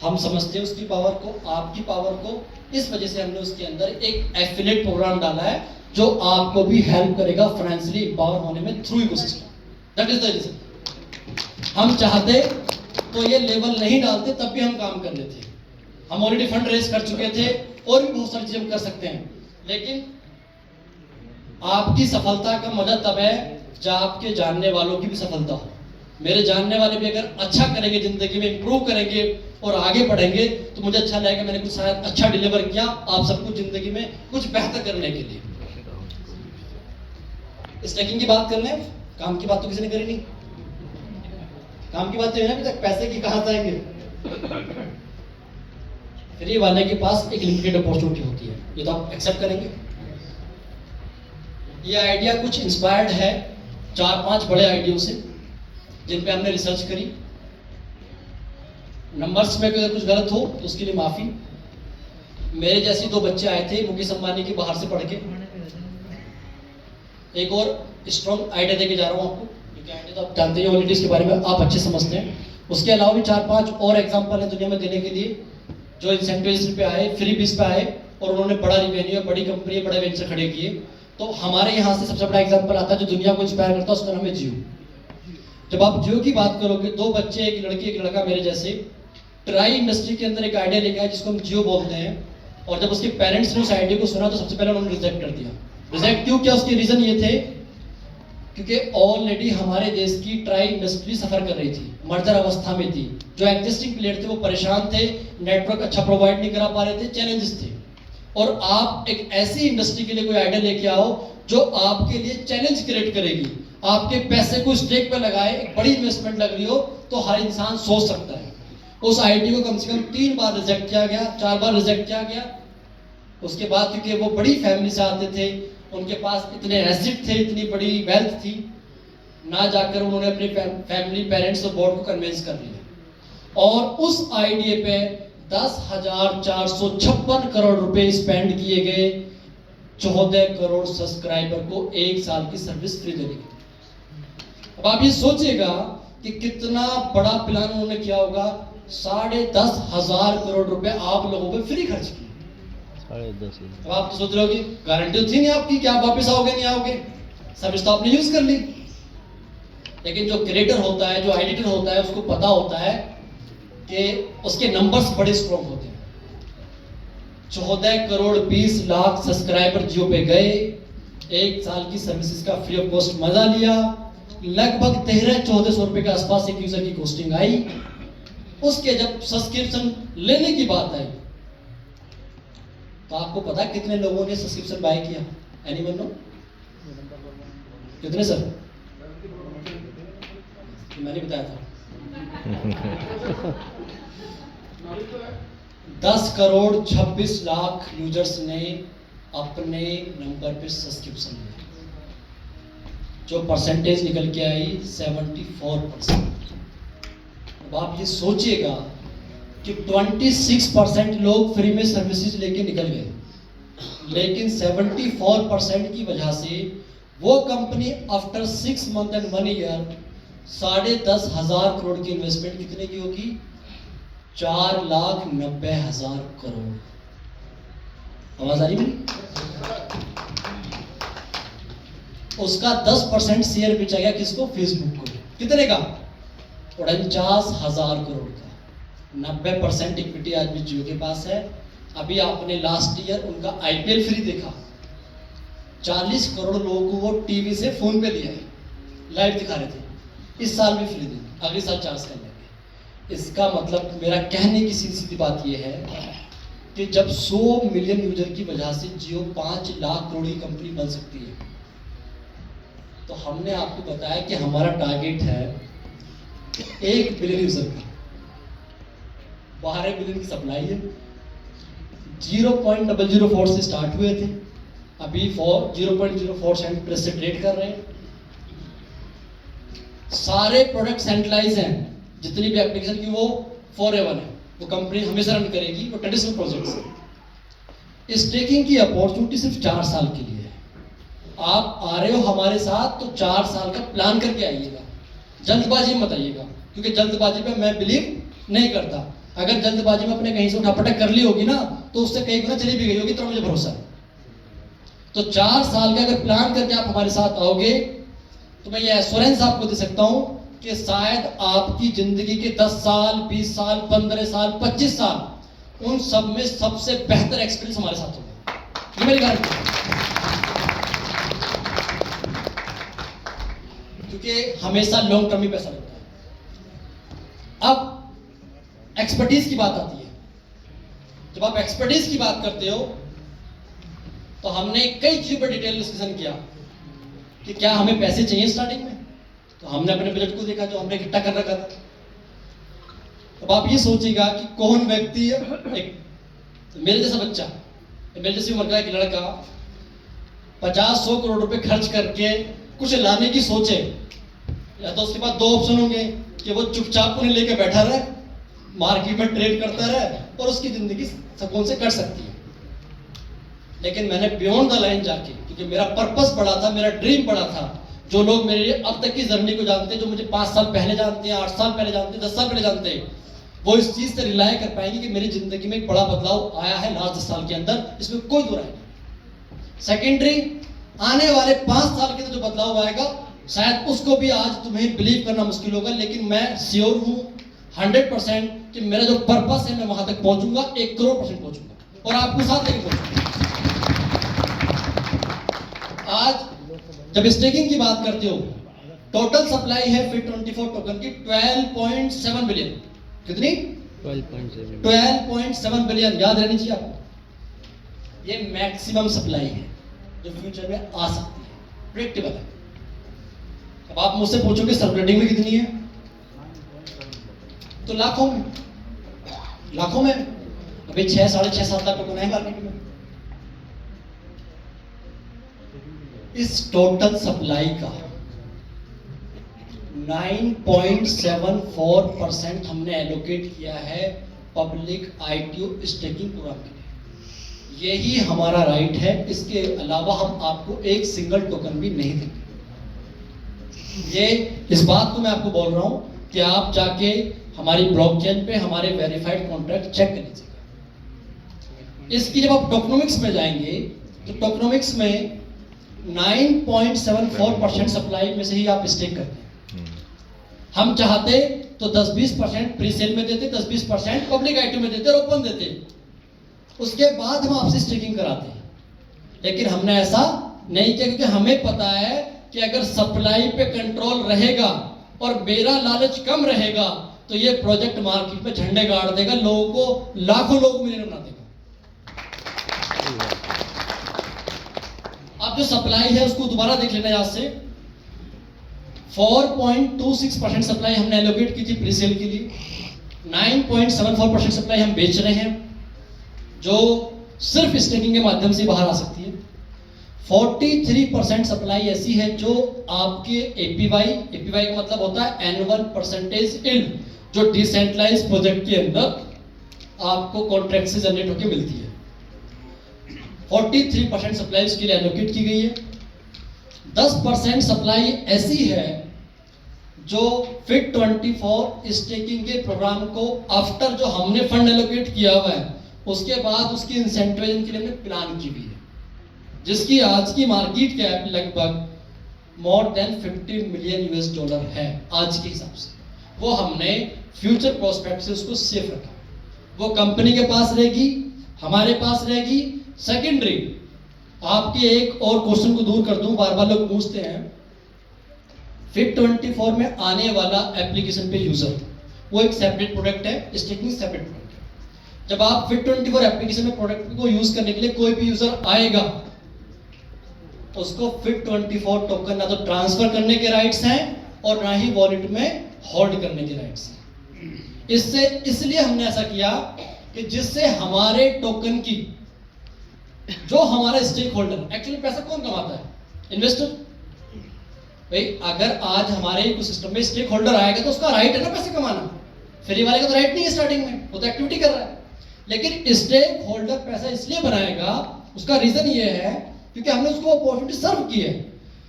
हम समझते हैं उसकी पावर को, आपकी पावर को। इस वजह से हमने उसके अंदर एक एफिलिएट प्रोग्राम डाला है जो आपको भी हेल्प करेगा फाइनेंशियली एम्पावर होने में through ecosystem. That is the reason. हम चाहते तो ये लेवल नहीं डालते, तब भी हम काम कर लेते। हम ऑलरेडी फंड रेज कर चुके थे, और भी बहुत सारी चीजें हम कर सकते हैं। लेकिन आपकी सफलता का मजा तब है जब आपके जानने वालों की भी सफलता हो। मेरे जानने वाले भी अगर अच्छा करेंगे, जिंदगी में इंप्रूव करेंगे और आगे बढ़ेंगे, तो मुझे अच्छा लगेगा मैंने कुछ शायद अच्छा डिलीवर किया आप सबको जिंदगी में कुछ बेहतर करने के लिए। स्टैकिंग की बात कर रहे हैं, काम की बात तो किसी ने करी नहीं। काम की बात तो है ना, अभी तक पैसे की कहां से आएंगे? फ्री वाले के पास एक लिमिटेड अपॉर्चुनिटी होती है, ये तो आप एक्सेप्ट करेंगे। ये आइडिया कुछ इंस्पायर्ड है 4-5 बड़े आइडिया से जिन पे हमने रिसर्च करी। नंबर्स में अगर कुछ गलत हो तो उसके लिए माफी। मेरे जैसे 2 बच्चे आए थे मुकेश अंबानी के बाहर से पढ़ के, एक और स्ट्रॉन्ग आइडिया देके जा रहा हूँ आपको, क्योंकि आइडिया तो आप जानते हैं ऑलरेडी, इसके बारे में आप अच्छे समझते हैं। उसके अलावा भी 4-5 और एग्जाम्पल हैं दुनिया में देने के लिए, जो इंसेंटिव पे आए, फ्री बीस पे आए और उन्होंने बड़ा रिवेन्यू, बड़ी कंपनी, बड़े वेंचर खड़े किए। तो हमारे यहाँ से सबसे बड़ा एग्जाम्पल आता है जो दुनिया को इंस्पायर करता है, उसका नाम है जियो। जब आप जियो की बात करोगे, 2 बच्चे, एक लड़की एक लड़का मेरे जैसे, ट्राई इंडस्ट्री के अंदर एक आइडिया लेके आए जिसको हम जियो बोलते हैं। और जब उसके पेरेंट्स ने उस आइडिया को सुना तो सबसे पहले उन्होंने रिजेक्ट कर दिया। रिजेक्ट क्यों किया? उसके रीजन ये थे क्योंकि ऑलरेडी हमारे देश की ट्राई इंडस्ट्री सफर कर रही थी, मर्जर अवस्था में थी। जो एग्जिस्टिंग प्लेयर थे वो परेशान थे, नेटवर्क अच्छा प्रोवाइड नहीं करा पा रहे थे, चैलेंजेस थे। और आप एक ऐसी इंडस्ट्री के लिए कोई आइडिया लेके आओ जो आपके लिए चैलेंज क्रिएट करेगी, आपके पैसे को स्टेक पे लगाए, एक बड़ी इन्वेस्टमेंट लग रही हो, तो हर इंसान सोच सकता है। उस आइडिया को कम से कम 3 बार रिजेक्ट किया गया, 4 बार रिजेक्ट किया गया। उसके बाद क्योंकि वो बड़ी फैमिली से आते थे, उनके पास इतने एसेट थे, इतनी बड़ी वेल्थ थी, ना जाकर उन्होंने अपने फैमिली, पेरेंट्स और बोर्ड को कन्विंस कर लिया और उस आइडिया पे 10,456 करोड़ रुपए स्पेंड किए गए 14 करोड़ सब्सक्राइबर को 1 साल की सर्विस फ्री देने की। अब आप ये सोचिएगा कि कितना बड़ा प्लान उन्होंने किया होगा। 10,500 करोड़ रुपए आप लोगों पे फ्री खर्च किए। 10.5। अब आप तो सोच रहे हो कि गारंटी थी नहीं आपकी कि आप वापस आओगे नहीं आओगे, सर्विस तो आपने यूज कर ली। लेकिन जो क्रिएटर होता है, जो एडिटर होता है, उसको पता होता है कि उसके नंबर्स बड़े स्ट्रॉन्ग होते हैं। 14 करोड़ 20 लाख सब्सक्राइबर जियो पे गए, 1 साल की सर्विसेज का फ्री ऑफ कॉस्ट मजा लिया, लगभग 1300-1400 रुपए के आसपास एक यूजर की कॉस्टिंग आई। उसके जब सब्सक्रिप्शन लेने की बात आई तो आपको पता कितने लोगों ने सब्सक्रिप्शन बाय किया? Anyone know? कितने सर? मैंने बताया था 10 करोड़ 26 लाख यूजर्स ने अपने नंबर पे सब्सक्रिप्शन लिया। जो परसेंटेज निकल के आई 74%। अब आप ये सोचिएगा कि 26% लोग फ्री में सर्विसेज लेके निकल गए, लेकिन 74% की वजह से वो company after 6 month and 1 year 10,500 crore की इन्वेस्टमेंट कितने की होगी? 4,90,000 करोड़। आवाज आ रही है? उसका 10% शेयर बेचा गया किसको? फेसबुक को। कितने का? 49,000 करोड़ का। 90% इक्विटी आज भी जियो के पास है। अभी आपने लास्ट ईयर उनका आईपीएल फ्री देखा, 40 करोड़ लोगों को वो टीवी से फोन पे लिया है, लाइव दिखा रहे थे। इस साल भी फ्री देंगे, अगले साल चार्ज कर लेंगे। इसका मतलब मेरा कहने की सीधी सीधी बात यह है कि जब 100 मिलियन यूजर की वजह से जियो 5 लाख करोड़ की कंपनी बन सकती है, तो हमने आपको बताया कि हमारा टारगेट है 1 बिलियन यूजर का, 12 बिलियन की सप्लाई है। 0.004 से स्टार्ट हुए थे, अभी 0.04 सेंट प्रेस से ट्रेड कर रहे हैं। सारे प्रोडक्ट सेंट्रलाइज हैं, जितनी भी एप्लीकेशन की वो फॉरएवर है, वो कंपनी हमेशा रन करेगी, वो ट्रेडिशनल प्रोजेक्ट्स है। स्टेकिंग की अपॉर्चुनिटी सिर्फ 4 साल के लिए है। आप आ रहे हो हमारे साथ तो 4 साल का प्लान करके आइएगा, जल्दबाजी मत आइएगा, क्योंकि जल्दबाजी पे मैं बिलीव नहीं करता। अगर जल्दबाजी में अपने कहीं से उठापटक कर ली होगी ना, तो उससे कई गुना चली भी गई होगी, तो मुझे भरोसा है। तो 4 साल का अगर प्लान करके आप हमारे साथ आओगे तो मैं ये एश्योरेंस आपको दे सकता हूं कि शायद आपकी जिंदगी के 10 साल, 20 साल, 15 साल, 25 साल, उन सब में सबसे बेहतर एक्सपीरियंस हमारे साथ होगा। ये मेरी गारंटी है, क्योंकि हमेशा लॉन्ग टर्म ही पैसा लगता है। अब एक्सपर्टीज की बात आती है। जब आप एक्सपर्टीज की बात करते हो तो हमने कई चीजों पर डिटेल डिस्कशन किया कि क्या हमें पैसे चाहिए स्टार्टिंग में, तो हमने अपने बजट को देखा जो हमने इकट्ठा कर रखा था। अब आप ये सोचिएगा कि कौन व्यक्ति, एक मेरे जैसा बच्चा, मेरे जैसी उम्र का एक लड़का 50-100 करोड़ रुपए खर्च करके कुछ लाने की सोचे, या तो उसके पास 2 ऑप्शन होंगे कि वो चुपचाप उन्हें लेके बैठा रहे, मार्केट में ट्रेड करता रहे और उसकी जिंदगी सुकून से कट सकती है, लेकिन मैंने बियॉन्ड द लाइन जाके, क्योंकि मेरा पर्पस बड़ा था, मेरा ड्रीम बड़ा था। जो लोग मेरे अब तक की जर्नी को जानते हैं, जो मुझे 5 साल पहले जानते हैं, 8 साल पहले जानते हैं, 10 साल पहले जानते हैं, वो इस चीज से रिलाय कर पाएंगे कि मेरी जिंदगी में एक बड़ा बदलाव आया है लास्ट 10 साल के अंदर, इसमें कोई दो राय नहीं। सेकेंडरी, आने वाले 5 साल के अंदर जो बदलाव आएगा, शायद उसको भी आज तुम्हें बिलीव करना मुश्किल होगा, लेकिन मैं श्योर हूं 100% कि मेरा जो पर्पस है मैं वहां तक पहुंचूंगा, 1 करोड़% पहुंचूंगा और आपको साथ लेके पहुंचूंगा। आज जब स्टेकिंग की बात करते हो, टोटल सप्लाई है FIT24 टोकन की 12.7 बिलियन। कितनी? 12.7 बिलियन। याद रहनी चाहिए आपको, ये मैक्सिमम सप्लाई है जो फ्यूचर में आ सकती है, प्रेडिक्टेबल है। अब आप मुझसे पूछोगे सर्कुलेटिंग में कितनी है, तो लाखों में, लाखों में। अभी 6, 6.5, 7 लाख टोकन है मार्केट में। इस टोटल सप्लाई का 9.74% हमने एलोकेट किया है पब्लिक ITO स्टेकिंग प्रोग्राम के लिए। यही हमारा राइट है, इसके अलावा हम आपको एक सिंगल टोकन भी नहीं देंगे। ये इस बात को मैं आपको बोल रहा हूं कि आप जाके हमारी ब्लॉकचेन पे हमारे वेरीफाइड कॉन्ट्रैक्ट चेक कर लीजिएगा। इसकी जब आप टोकनोमिक्स में जाएंगे तो टोकनोमिक्स में 9.74% सप्लाई में से ही आप स्टेक करते हैं। हम चाहते तो 10-20% प्री सेल में देते, 10-20% पब्लिक ITO में देते और ओपन देते, उसके बाद हम आपसे स्टेकिंग कराते हैं। लेकिन हमने ऐसा नहीं किया, क्योंकि हमें पता है कि अगर सप्लाई पे कंट्रोल रहेगा और मेरा लालच कम रहेगा तो ये प्रोजेक्ट मार्केट में झंडे गाड़ देगा, लोगों को, लाखों लोगों को मिलियनर बना देगा। अब जो सप्लाई है उसको दोबारा देख लेना यहाँ से। 4.26% सप्लाई हमने एलोकेट की थी प्री सेल के लिए, 9.74% सप्लाई हम बेच रहे हैं जो सिर्फ स्टेकिंग के माध्यम से बाहर आ सकती है। 43% सप्लाई ऐसी है जो आपके APY का मतलब होता है एनुअल परसेंटेज यील्ड, जो डिसेंट्रलाइज प्रोजेक्ट के अंदर आपको कॉन्ट्रैक्ट से जनरेट होकर मिलती है। 43% सप्लाई उसके लिए एलोकेट की गई है। 10% सप्लाई ऐसी है जो FIT24 स्टेकिंग के प्रोग्राम को आफ्टर जो हमने फंड एलोकेट किया हुआ है उसके बाद उसकी इंसेंटिवाइजेशन के लिए हमने प्लान की हुई है, जिसकी आज की मार्केट कैप लगभग मोर देन $50 मिलियन है आज के हिसाब से। वो हमने फ्यूचर प्रोस्पेक्ट से उसको सेफ रखा, वो कंपनी के पास रहेगी, हमारे पास रहेगी। सेकेंडरी, आपके एक और क्वेश्चन को दूर कर दूं, बार बार लोग पूछते हैं FIT24 में आने वाला एप्लीकेशन पे यूजर, वो एक सेपरेट प्रोडक्ट है, स्टेकिंग सेपरेट प्रोडक्ट है। जब आप FIT24 एप्लीकेशन में प्रोडक्ट को यूज करने के लिए कोई भी यूजर आएगा, उसको FIT24 टोकन ना तो ट्रांसफर करने के राइट्स हैं और ना ही वॉलेट में होल्ड करने के राइट्स हैं। इससे इसलिए हमने ऐसा किया कि जिससे हमारे टोकन की, जो हमारा स्टेक होल्डर, एक्चुअली पैसा कौन कमाता है? इन्वेस्टर। भाई अगर आज हमारे इकोसिस्टम में स्टेक होल्डर आएगा तो उसका राइट है ना पैसे कमाना, फ्री वाले का तो राइट नहीं है स्टार्टिंग में, वो तो एक्टिविटी कर रहा है। लेकिन स्टेक होल्डर पैसा इसलिए बनाएगा, उसका रीजन ये है क्योंकि हमने उसको अपॉर्चुनिटी सर्व की है।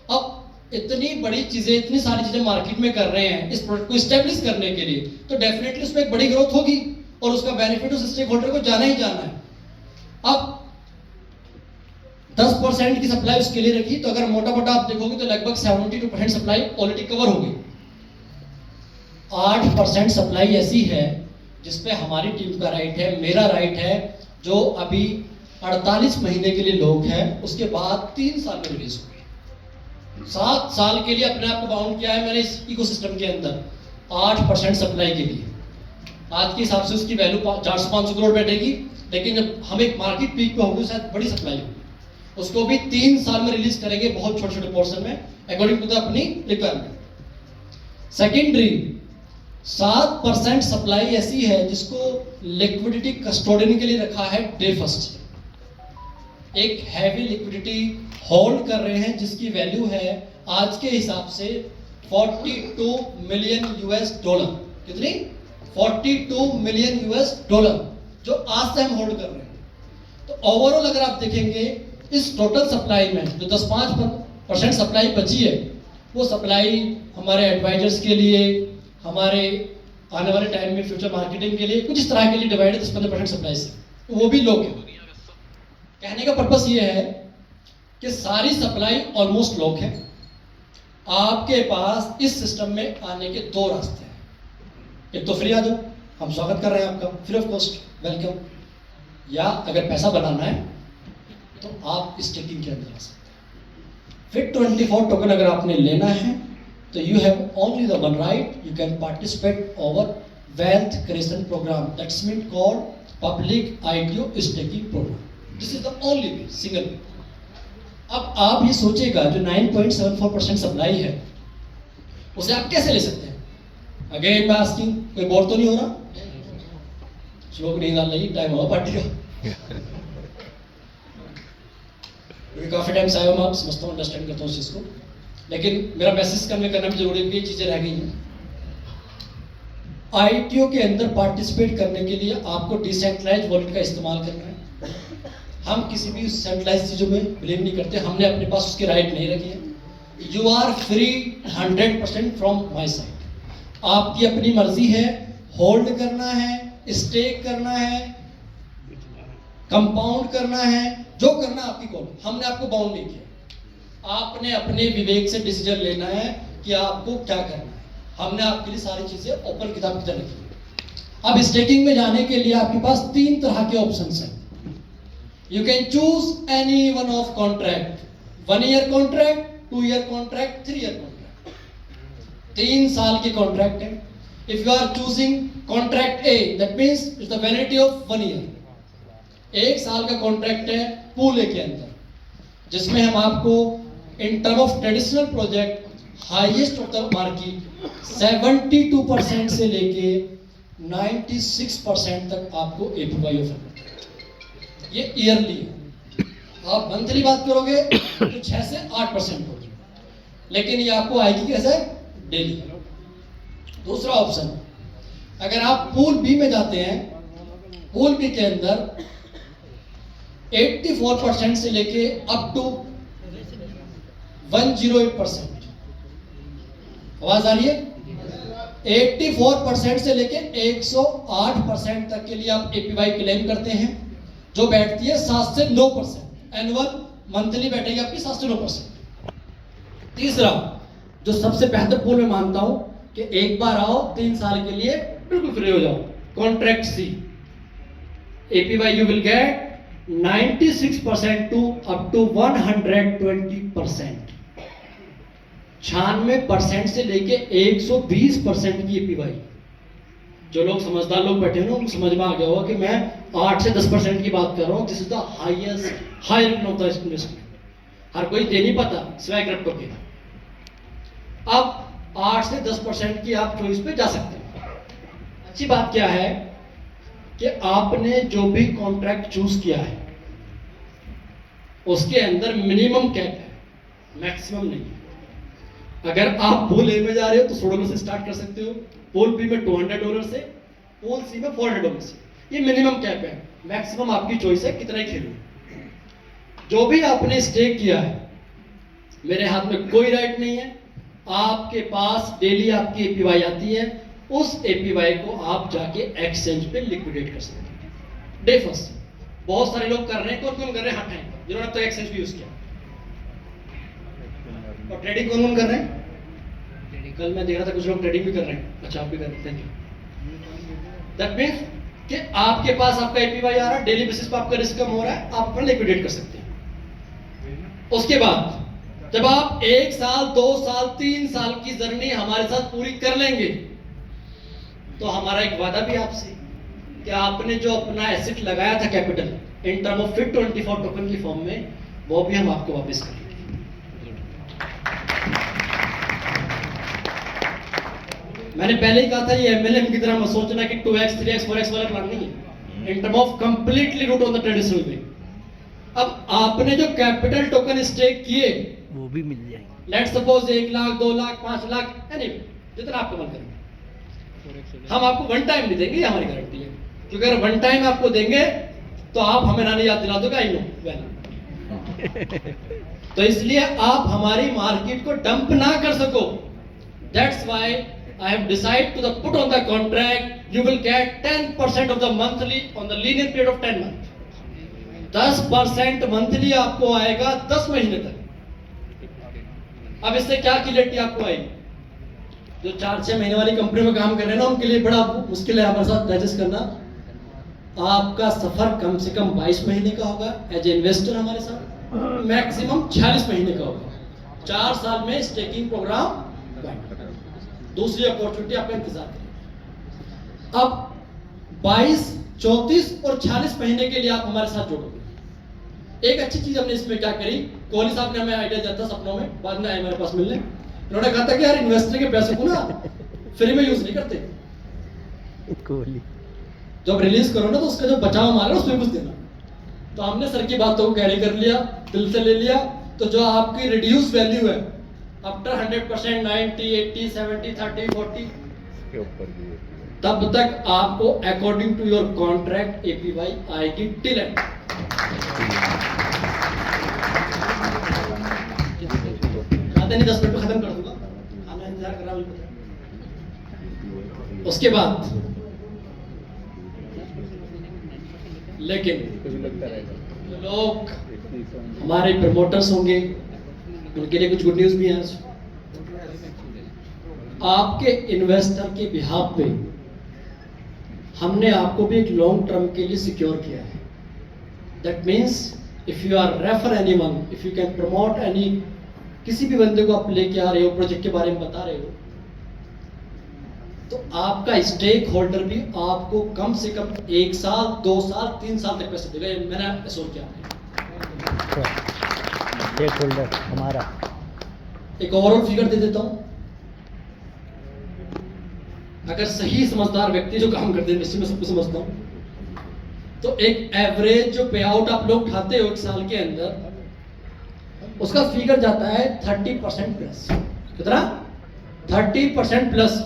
अब इतनी बड़ी चीजें, इतनी सारी चीजें मार्केट में कर रहे हैं इस प्रोडक्ट को स्टेब्लिश करने के लिए, तो डेफिनेटली उसमें एक बड़ी ग्रोथ होगी और उसका बेनिफिट उस स्टेक होल्डर को जाना ही जाना है। अब 10% की सप्लाई उसके लिए रखी, तो अगर मोटा मोटा आप देखोगे तो लगभग 72% सप्लाई ऑलरेडी कवर हो गई। 8% सप्लाई ऐसी है जिसपे हमारी टीम का राइट है, मेरा राइट है, जो अभी 48 महीने के लिए लोग हैं, उसके बाद 3 साल में रिलीज हो गई। 7 साल के लिए अपने आप को बाउंड किया है मैंने इस इकोसिस्टम के अंदर 8% सप्लाई के लिए। आज के हिसाब से उसकी वैल्यू 400-500 करोड़ बैठेगी, लेकिन जब हम एक मार्केट पीक पे होंगे शायद बड़ी सप्लाई होगी, उसको भी 3 साल में रिलीज करेंगे, बहुत छोटे छोटे पोर्शन में अकॉर्डिंग टू द अपनी रिक्वायरमेंट। सेकेंडरी, 7% सप्लाई ऐसी है जिसको लिक्विडिटी कस्टोडियन के लिए रखा है डे फर्स्ट। एक हैवी लिक्विडिटी होल्ड कर रहे हैं जिसकी वैल्यू है आज के हिसाब से $42 मिलियन। कितनी? $42 मिलियन जो आज से हम होल्ड कर रहे हैं। तो ओवरऑल अगर आप देखेंगे इस टोटल सप्लाई में जो 10-5% सप्लाई बची है, वो सप्लाई हमारे एडवाइजर्स के लिए, हमारे आने वाले टाइम में फ्यूचर मार्केटिंग के लिए, कुछ इस तरह के लिए डिवाइडेड 10-15% सप्लाई से, तो वो भी लोग हैं। कहने का पर्पस ये है कि सारी सप्लाई ऑलमोस्ट लॉक है। आपके पास इस सिस्टम में आने के दो रास्ते हैं। एक तो फ्री आ जाओ, हम स्वागत कर रहे हैं आपका, फ्री ऑफ कॉस्ट, वेलकम। या अगर पैसा बनाना है तो आप स्टेकिंग के अंदर आ सकते हैं। FIT24 टोकन अगर आपने लेना है तो you have only the one right, you can participate over wealth creation program, that's mean called public ITO staking program. This is the only way, single way. अब आप ये सोचेगा जो 9.74% सप्लाई है उसे आप कैसे ले सकते हैं? अगेन मैं आस्किंग, कोई बोर तो नहीं हो रहा? श्लोक नहीं डाल रही, टाइम हुआ पार्टी का। क्योंकि काफी टाइम से आया हूं, मैं समझता हूँ, अंडरस्टैंड करता हूँ उस चीज को, लेकिन मेरा मैसेज कन्वे करना भी जरूरी है कि ये चीजें रह गई हैं। ITO के अंदर पार्टिसिपेट करने के लिए आपको डिसेंट्रलाइज वॉलेट का इस्तेमाल करना है। हम किसी भी सेंट्रलाइज चीजों में बिलीव नहीं करते, हमने अपने पास उसके राइट नहीं रखे हैं। You are free 100% from my side. आपकी अपनी मर्जी है, होल्ड करना है, स्टेक करना है, कंपाउंड करना है, जो करना आपकी कॉल। हमने आपको बाउंड नहीं किया, आपने अपने विवेक से डिसीजन लेना है कि आपको क्या करना है। हमने आपके लिए सारी चीजें ओपन किताब की तरह रखी है। अब स्टेकिंग में जाने के लिए आपके पास 3 तरह के ऑप्शंस हैं। You can choose any one of contract, 1 year contract, 2 year contract, 3 year contract. 3 साल के contract है। If you are choosing contract A, that means it's the validity of 1 year. 1 साल का contract है pool A के अंदर, जिसमें हम आपको in term of traditional project highest of the market 72% से लेके 96% तक आपको APY ऑफर करते हैं। ये ईयरली है। आप मंथली बात करोगे तो 6 से 8% होगी, लेकिन ये आपको आएगी कैसे? डेली। दूसरा ऑप्शन, अगर आप पूल बी में जाते हैं, पूल बी के अंदर 84% से लेके अप टू 108%। आवाज आ रही है? 84% से लेके 108% तक के लिए आप APY क्लेम करते हैं, जो बैठती है 7 से 9%। एनुअल मंथली बैठेगी आपकी 7 से 9%। तीसरा, जो सबसे बेहतर पूल में मानता हूं कि एक बार आओ 3 साल के लिए बिल्कुल फ्री हो जाओ, contract see. APY you will get 96% to up to 120%। 96% से लेके 120% की APY। जो लोग समझदार लोग बैठे हैं ना, उनको समझ में आ गया होगा कि मैं 8 से 10% की बात कर रहा हूँ। This is the highest high return of the investment. हर कोई दे नहीं पाता सिवाय क्रिप्टो के। अब 8 से 10% की आप चॉइस पे जा सकते हैं। अच्छी बात क्या है कि आपने जो भी कॉन्ट्रैक्ट चूज किया है उसके अंदर मिनिमम कैप है, मैक्सिमम नहीं। अगर आप पूल ए में जा रहे हो तो $100 से स्टार्ट कर सकते हो, पूल बी में $200 से, पूल सी में $400 से। ये मिनिमम कैप है, मैक्सिमम आपकी चॉइस है कितना ही खेलो। जो भी आपने स्टेक किया है, मेरे हाथ में कोई राइट नहीं है। आपके पास डेली आपकी APY आती है, उस APY को आप जाके एक्सचेंज पे लिक्विडेट कर सकते हैं। डे फर्स्ट बहुत सारे लोग कर रहे हैं। कौन कौन कर रहे हैं? हाथ टाइम जिन्होंने अब तक एक्सचेंज भी यूज किया। और ट्रेडिंग कौन कौन कर रहे हैं? कल मैं देख रहा था कुछ लोग ट्रेडिंग भी कर रहे हैं। अच्छा, आप भी कर रहे हैं, थैंक यू। दैट मींस कि आपके पास आपका APY आ रहा है, डेली बेसिस पे आपका रिस्क कम हो रहा है, आप अपना लिक्विडेट कर सकते हैं। उसके बाद जब आप 1 साल 2 साल 3 साल की जर्नी हमारे साथ पूरी कर लेंगे तो हमारा एक वादा भी आपसे कि आपने जो अपना एसेट लगाया था capital in term of FIT24 token की फॉर्म में, वो भी हम आपको वापस करेंगे। मैंने पहले ही कहा था ये MLM की तरह मत सोचना कि 2x 3x 4x वाला प्लान नहीं है। In term of completely root on the traditional way. अब आपने जो कैपिटल टोकन स्टेक किए वो भी मिल जाएंगे। लेट्स सपोज 1 लाख 2 लाख 5 लाख यानी जितना आपको मन करे, हम आपको वन टाइम नहीं देंगे, ये हमारी गारंटी है। क्योंकि अगर वन टाइम आपको देंगे तो आप हमें नानी याद दिला दोगे, आई नो वेल। तो इसलिए आप हमारी मार्केट को डंप ना कर सको. That's why I have decided to put on the contract. You will get 10% of the monthly on the linear period of 10 months. 10% monthly आपको आएगा 10 महीने तक. अब इससे क्या क्लियरिटी आपको आएगी? जो 4-6 महीने वाली कंपनी में काम कर रहे हैं ना, उनके लिए बड़ा मुश्किल है हमारे साथ डाइजेस्ट करना. आपका सफर कम से कम 22 महीने का होगा एज ए इन्वेस्टर हमारे साथ, मैक्सिमम 46 महीने का होगा. 4 साल में स्टेकिंग प्रोग्राम, दूसरी अपॉर्चुनिटी आपका इंतजार करेगी. अब 22, 34 और 46 महीने के लिए आप हमारे साथ जुड़ोगे. एक अच्छी चीज हमने इसमें क्या करी, कोहली साहब ने हमें आइडिया दिया था सपनों में, बाद में आए हमारे पास मिलने. उन्होंने कहा था कि यार इन्वेस्टर के पैसे को ना फ्री में यूज नहीं करते, कोहली जब रिलीज करो ना तो उसका जो बचाव माल है उसमें कुछ देना. तो हमने सर की बातों को कैरी कर लिया, दिल से ले लिया. तो जो आपकी रिड्यूस वैल्यू है आफ्टर 100%, 90, 80, 70, 30, 40 के ऊपर भी तब तक आपको according to your contract APY आएगी टिल एंड. खाते नहीं 10 मिनट में खत्म कर दूंगा, खाना इंतजार कर रहा हूं. उसके बाद लेकिन लोग हमारे प्रमोटर्स होंगे, उनके लिए कुछ गुड न्यूज भी है आज. आपके इन्वेस्टर के बिहाफ पे हमने आपको भी एक लॉन्ग टर्म के लिए सिक्योर किया है. That means if you are refer anyone, if you can promote any, किसी भी बंदे को आप लेके आ रहे हो, प्रोजेक्ट के बारे में बता रहे हो, तो आपका स्टेक होल्डर भी आपको कम से कम 1 साल, 2 साल, 3 साल तक पैसे देगा. ये मैंने एश्योर किया. स्टेक होल्डर हमारा. एक ओवरऑल फिगर दे देता हूं. अगर सही समझदार व्यक्ति जो काम करते हैं, निश्चित में सबको समझता हूं, तो एक एवरेज जो पे आउट आप लोग उठाते हो 1 साल के अंदर, उसका फिगर जाता है 30% प्लस. कितना? 30% प्लस.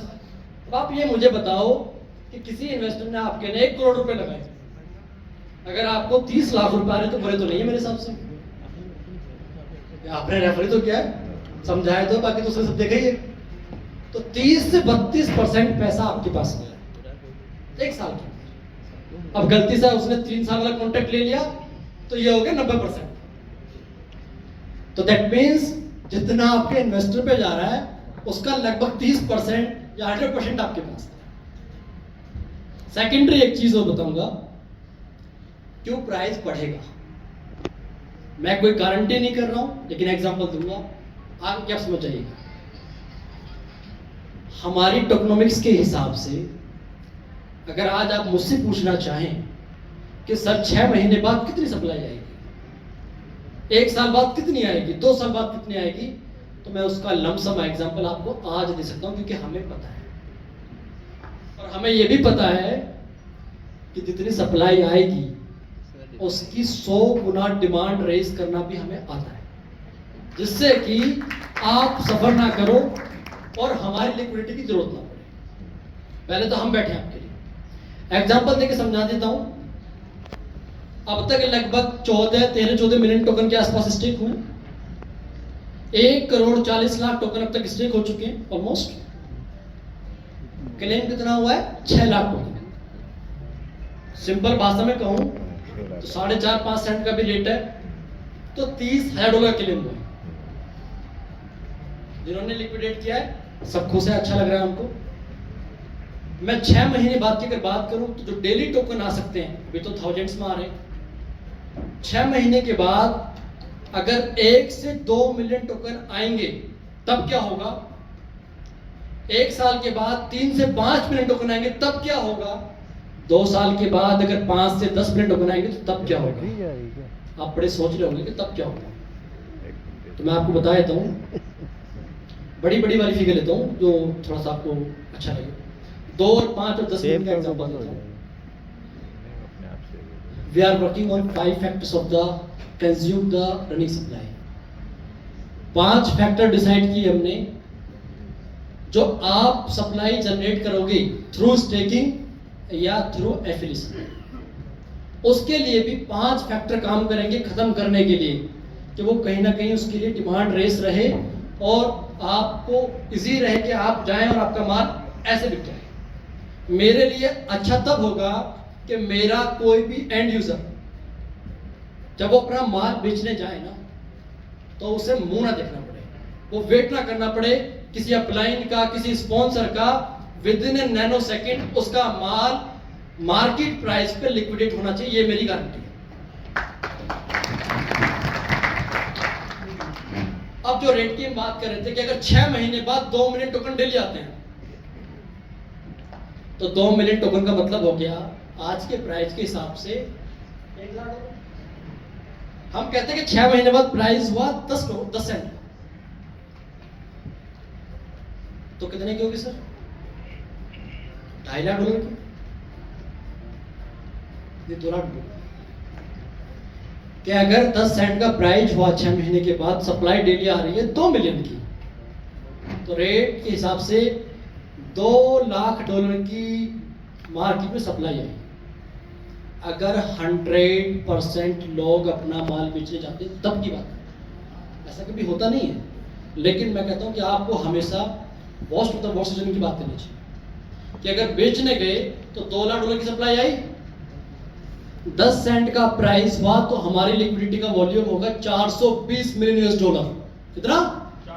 अब आप ये मुझे बताओ कि किसी इन्वेस्टर ने आपके लिए 1 करोड़ रुपए लगाए, अगर आपको 30 लाख रुपए आ रहे तो बुरे तो नहीं है मेरे हिसाब से. आपने रेफरी तो किया है, समझाया तो, बाकी तो सब देखा ही है. तो 30 से 32% पैसा आपके पास है 1 साल के. अब गलती से उसने 3 साल वाला कॉन्ट्रैक्ट ले लिया तो ये हो गया 90%. तो दैट मीन्स जितना आपके इन्वेस्टर पे जा रहा है उसका लगभग 30% या 100% आपके पास है. सेकेंडरी एक चीज और बताऊंगा, क्यों प्राइस बढ़ेगा. मैं कोई गारंटी नहीं कर रहा हूं, लेकिन एग्जांपल दूंगा, आप क्या समझ जाइएगा. हमारी टोकनोमिक्स के हिसाब से अगर आज आप मुझसे पूछना चाहें कि सर 6 महीने बाद कितनी सप्लाई आएगी, 1 साल बाद कितनी आएगी, 2 साल बाद कितनी आएगी, तो मैं उसका लमसम एग्जांपल आपको आज दे सकता हूं, क्योंकि हमें पता है. और हमें यह भी पता है कि जितनी सप्लाई आएगी उसकी 100 गुना डिमांड रेज करना भी हमें आता है, जिससे कि आप सफर ना करो और हमारी लिक्विडिटी की जरूरत ना पड़े. पहले तो हम बैठे हैं आपके लिए. एग्जांपल देके समझा देता हूं. अब तक लगभग 13-14 मिलियन टोकन के आसपास स्टेक हुए. 1 करोड़ 40 लाख टोकन अब तक स्टेक हो चुके हैं ऑलमोस्ट. क्लेम कितना हुआ है? 6 लाख टोकन. सिंपल भाषा में कहूं तो 4.5-5 सेंट का भी रेट है, तो $30,000 क्लेम हुआ. जिन्होंने लिक्विडेट किया है सब खुश है, अच्छा लग रहा है उनको. मैं 6 महीने बाद की अगर बात करूं तो जो डेली टोकन आ सकते हैं, अभी तो थाउजेंड्स में आ रहे हैं, 6 महीने के बाद अगर 1 से 2 मिलियन टोकन आएंगे तब क्या होगा. 1 साल के बाद 3 से 5 मिलियन टोकन आएंगे तब क्या होगा. 2 साल के बाद अगर 5 से 10 मिलियन टोकन आएंगे तो तब क्या होगा. आप बड़े सोच रहे होंगे कि तब क्या होगा. तो मैं आपको बता देता हूँ, बड़ी वाली फिगर लेता हूँ जो थोड़ा सा आपको अच्छा लगे. 2 और 5 और 10 मिनट का एग्जांपल देता हूँ. We are working on 5 factors of the consume the running supply. 5 factor decide किए हमने जो आप सप्लाई जनरेट करोगे थ्रू स्टेकिंग या थ्रू एफिलिएशन. उसके लिए भी 5 फैक्टर काम करेंगे खत्म करने के लिए कि वो कहीं ना कहीं उसके लिए डिमांड रेस रहे और आपको इजी रहे कि आप जाएं और आपका माल ऐसे बिक जाए। मेरे लिए अच्छा तब होगा कि मेरा कोई भी एंड यूजर जब वो अपना माल बेचने जाए ना, तो उसे मुंह ना देखना पड़े, वो वेट ना करना पड़े किसी अपलाइन का, किसी स्पॉन्सर का। With in A nano second उसका माल मार्केट प्राइस पे लिक्विडेट होना चाहिए, ये मेरी गारंटी है। अब जो रेट की हम बात कर रहे थे कि अगर 6 महीने बाद 2 मिलियन टोकन डेली आते हैं, तो 2 मिलियन टोकन का मतलब हो गया आज के प्राइस के हिसाब से 1 लाख। हम कहते हैं कि 6 महीने बाद प्राइस हुआ 10 सेंट, तो कितने की होगी सर? 2.5 लाख डॉलर की, 2 लाख डॉलर। कि अगर 10 सेंट का प्राइस हुआ 6 महीने के बाद, सप्लाई डेली आ रही है 2 मिलियन की, तो रेट के हिसाब से 2 लाख डॉलर की मार्केट में सप्लाई आई। अगर 100% लोग अपना माल बेचने जाते तब की बात है, ऐसा कभी होता नहीं है। लेकिन मैं कहता हूं कि आपको हमेशा worst of the worst situation की बात करनी चाहिए कि अगर बेचने गए तो 2 लाख डॉलर की सप्लाई आई, 10 सेंट का प्राइस हुआ, तो हमारी लिक्विडिटी का वॉल्यूम होगा 420 मिलियन यूएस डॉलर। कितना?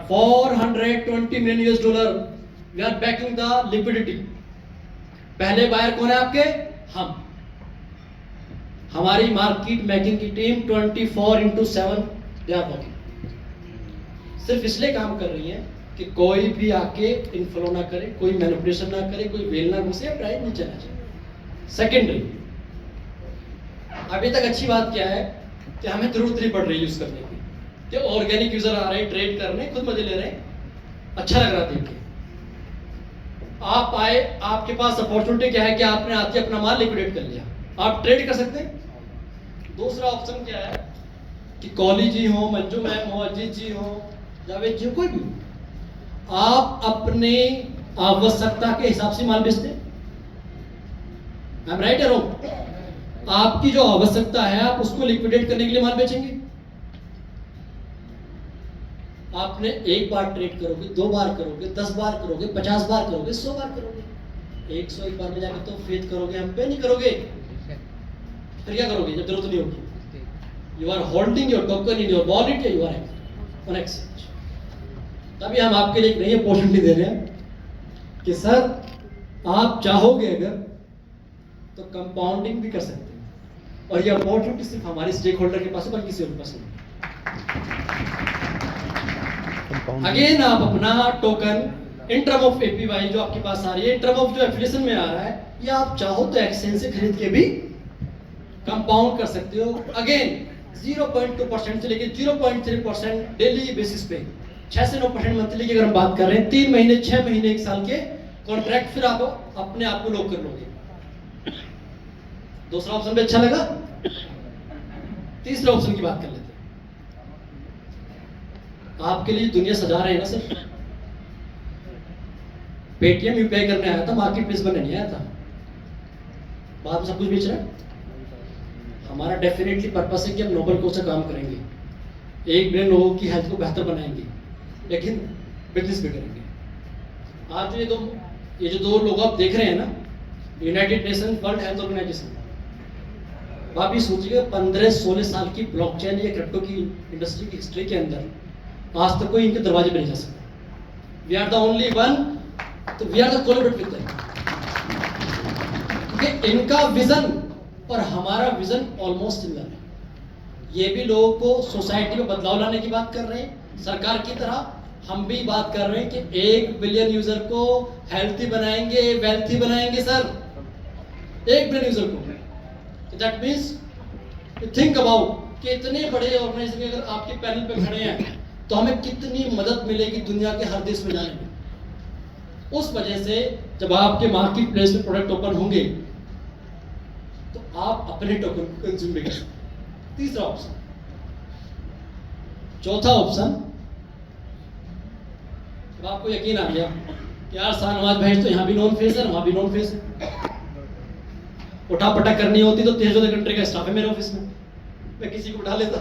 420 मिलियन US dollar. We are backing the liquidity. पहले बायर कौन है आपके? हम। हमारी मार्केट मेकिंग की टीम 24/7 दे आर वर्किंग। सिर्फ इसलिए काम कर रही है कि कोई भी आके इन्फ्लो ना करे, कोई मैनिपुलेशन ना करे, कोई वेल ना घुसे, प्राइस नीचे ना जाए। सेकेंडरी, अभी तक अच्छी बात क्या है कि हमें जरूरत नहीं पड़ रही यूज करने की, कि ऑर्गेनिक यूजर आ रहे हैं, ट्रेड कर रहे हैं, खुद मजे ले रहे हैं, अच्छा लग रहा देख के। आप आए, आपके पास अपॉर्चुनिटी क्या है कि आपने आके अपना माल लिक्विडेट कर लिया, आप ट्रेड कर सकते हैं। दूसरा ऑप्शन क्या है कि कॉली जी हो, मंजू मैम हो, अजीत जी हो, जावेद जी हो, कोई भी हो, आप अपने आवश्यकता के हिसाब से माल बेचते हैं। आई एम राइट या रॉन्ग? आपकी जो आवश्यकता है आप उसको लिक्विडेट करने के लिए माल बेचेंगे। आपने एक बार ट्रेड करोगे, 2 बार करोगे, 10 बार करोगे, 50 बार करोगे, 100 बार करोगे, 101 बार में जाकर तो फेथ करोगे, हम पे नहीं करोगे, फिर क्या करोगे जब जरूरत नहीं होगी? You are holding your token in your wallet, you are on exchange. तभी हम आपके लिए एक नई अपॉर्चुनिटी दे रहे हैं कि सर आप चाहोगे अगर तो कंपाउंडिंग भी कर सकते हैं, और ये अपॉर्चुनिटी सिर्फ हमारे स्टेक होल्डर के पास है, बल्कि किसी और के पास नहीं। अगेन आप अपना token in term of APY जो आपके पास आ रही है, इन टर्म ऑफ जो एफिलिएशन में आ रहा है, ये आप चाहो तो एक्सचेंज से खरीद के भी कंपाउंड कर सकते हो। अगेन 0.2% से लेकर 0.3% डेली बेसिस पे, 6 से 9% मंथली की अगर हम बात कर रहे हैं, 3 महीने, 6 महीने, 1 साल के कॉन्ट्रैक्ट, फिर आप अपने आप को लॉक कर लोगे। दूसरा ऑप्शन भी अच्छा लगा। तीसरा ऑप्शन की बात कर लेते हैं। आपके लिए दुनिया सजा रहे हैं ना सर। पेटीएम यूपीआई करने आया था, मार्केट प्लेस बनने नहीं आया था। बाद में सब कुछ बेच रहा है। हमारा डेफिनेटली पर्पस है कि हम नोबल कोच से काम करेंगे, 1 बिलियन लोगों की हेल्थ को बेहतर बनाएंगे, लेकिन बिजनेस भी करेंगे। आज ये जो 2 लोग आप देख रहे हैं ना, United Nation World Health Organization, आप ये सोचिए 15-16 साल की ब्लॉकचेन या क्रिप्टो की इंडस्ट्री की हिस्ट्री के अंदर आज तक कोई इनके दरवाजे पे नहीं जा सकता। We are the only one, तो we are the collaborate with them, क्योंकि इनका विजन और हमारा विजन ऑलमोस्ट सिमिलर है। ये भी लोगों को सोसाइटी में बदलाव लाने की बात कर रहे हैं सरकार की तरह। हम भी बात कर रहे हैं कि 1 बिलियन यूजर को हेल्थी बनाएंगे, वेल्थी बनाएंगे सर, 1 बिलियन यूजर को। दैट मीन्स थिंक अबाउट कि इतने बड़े ऑर्गेनाइजेशन के अगर आपके पैनल पे खड़े हैं तो हमें कितनी मदद मिलेगी दुनिया के हर देश में जाने में। उस वजह से जब आपके मार्केट प्लेस में प्रोडक्ट ओपन होंगे तो आप अपने टोकन को कंज्यूम भी कर सकते हैं। तीसरा ऑप्शन। चौथा ऑप्शन, जब आपको यकीन आ गया कि यार शाहनवाज भाई तो यहाँ भी नॉन फेस है, वहां भी नॉन फेस है, उठा पटक करनी होती तो 13 कंट्री का स्टाफ है मेरे ऑफिस में, मैं किसी को उठा लेता।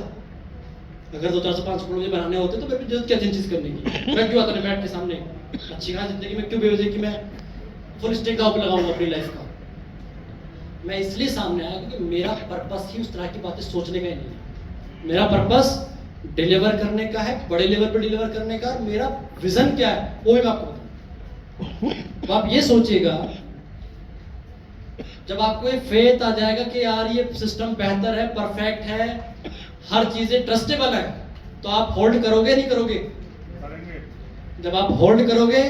अगर 2-4-5 करोड़ मुझे बनाने होते तो मेरी जरूरत क्या थी चीज करने की? मैं क्यों आता नहीं बैठ के सामने अच्छी खास जिंदगी में क्यों बेवजह कि मैं फुल स्टेक दांव पे लगाऊंगा अपनी लाइफ का? मैं इसलिए सामने आया क्योंकि मेरा पर्पस ही उस तरह की बातें सोचने का ही नहीं है। मेरा पर्पस डिलीवर करने का है, बड़े लेवल पे डिलीवर करने का। और मेरा विजन क्या है वो भी मैं आपको बताऊं। तो आप ये सोचिएगा, जब आपको ये फेथ आ जाएगा कि यार ये सिस्टम बेहतर है, परफेक्ट है, हर चीजें ट्रस्टेबल है, तो आप होल्ड करोगे नहीं करोगे? जब आप होल्ड करोगे,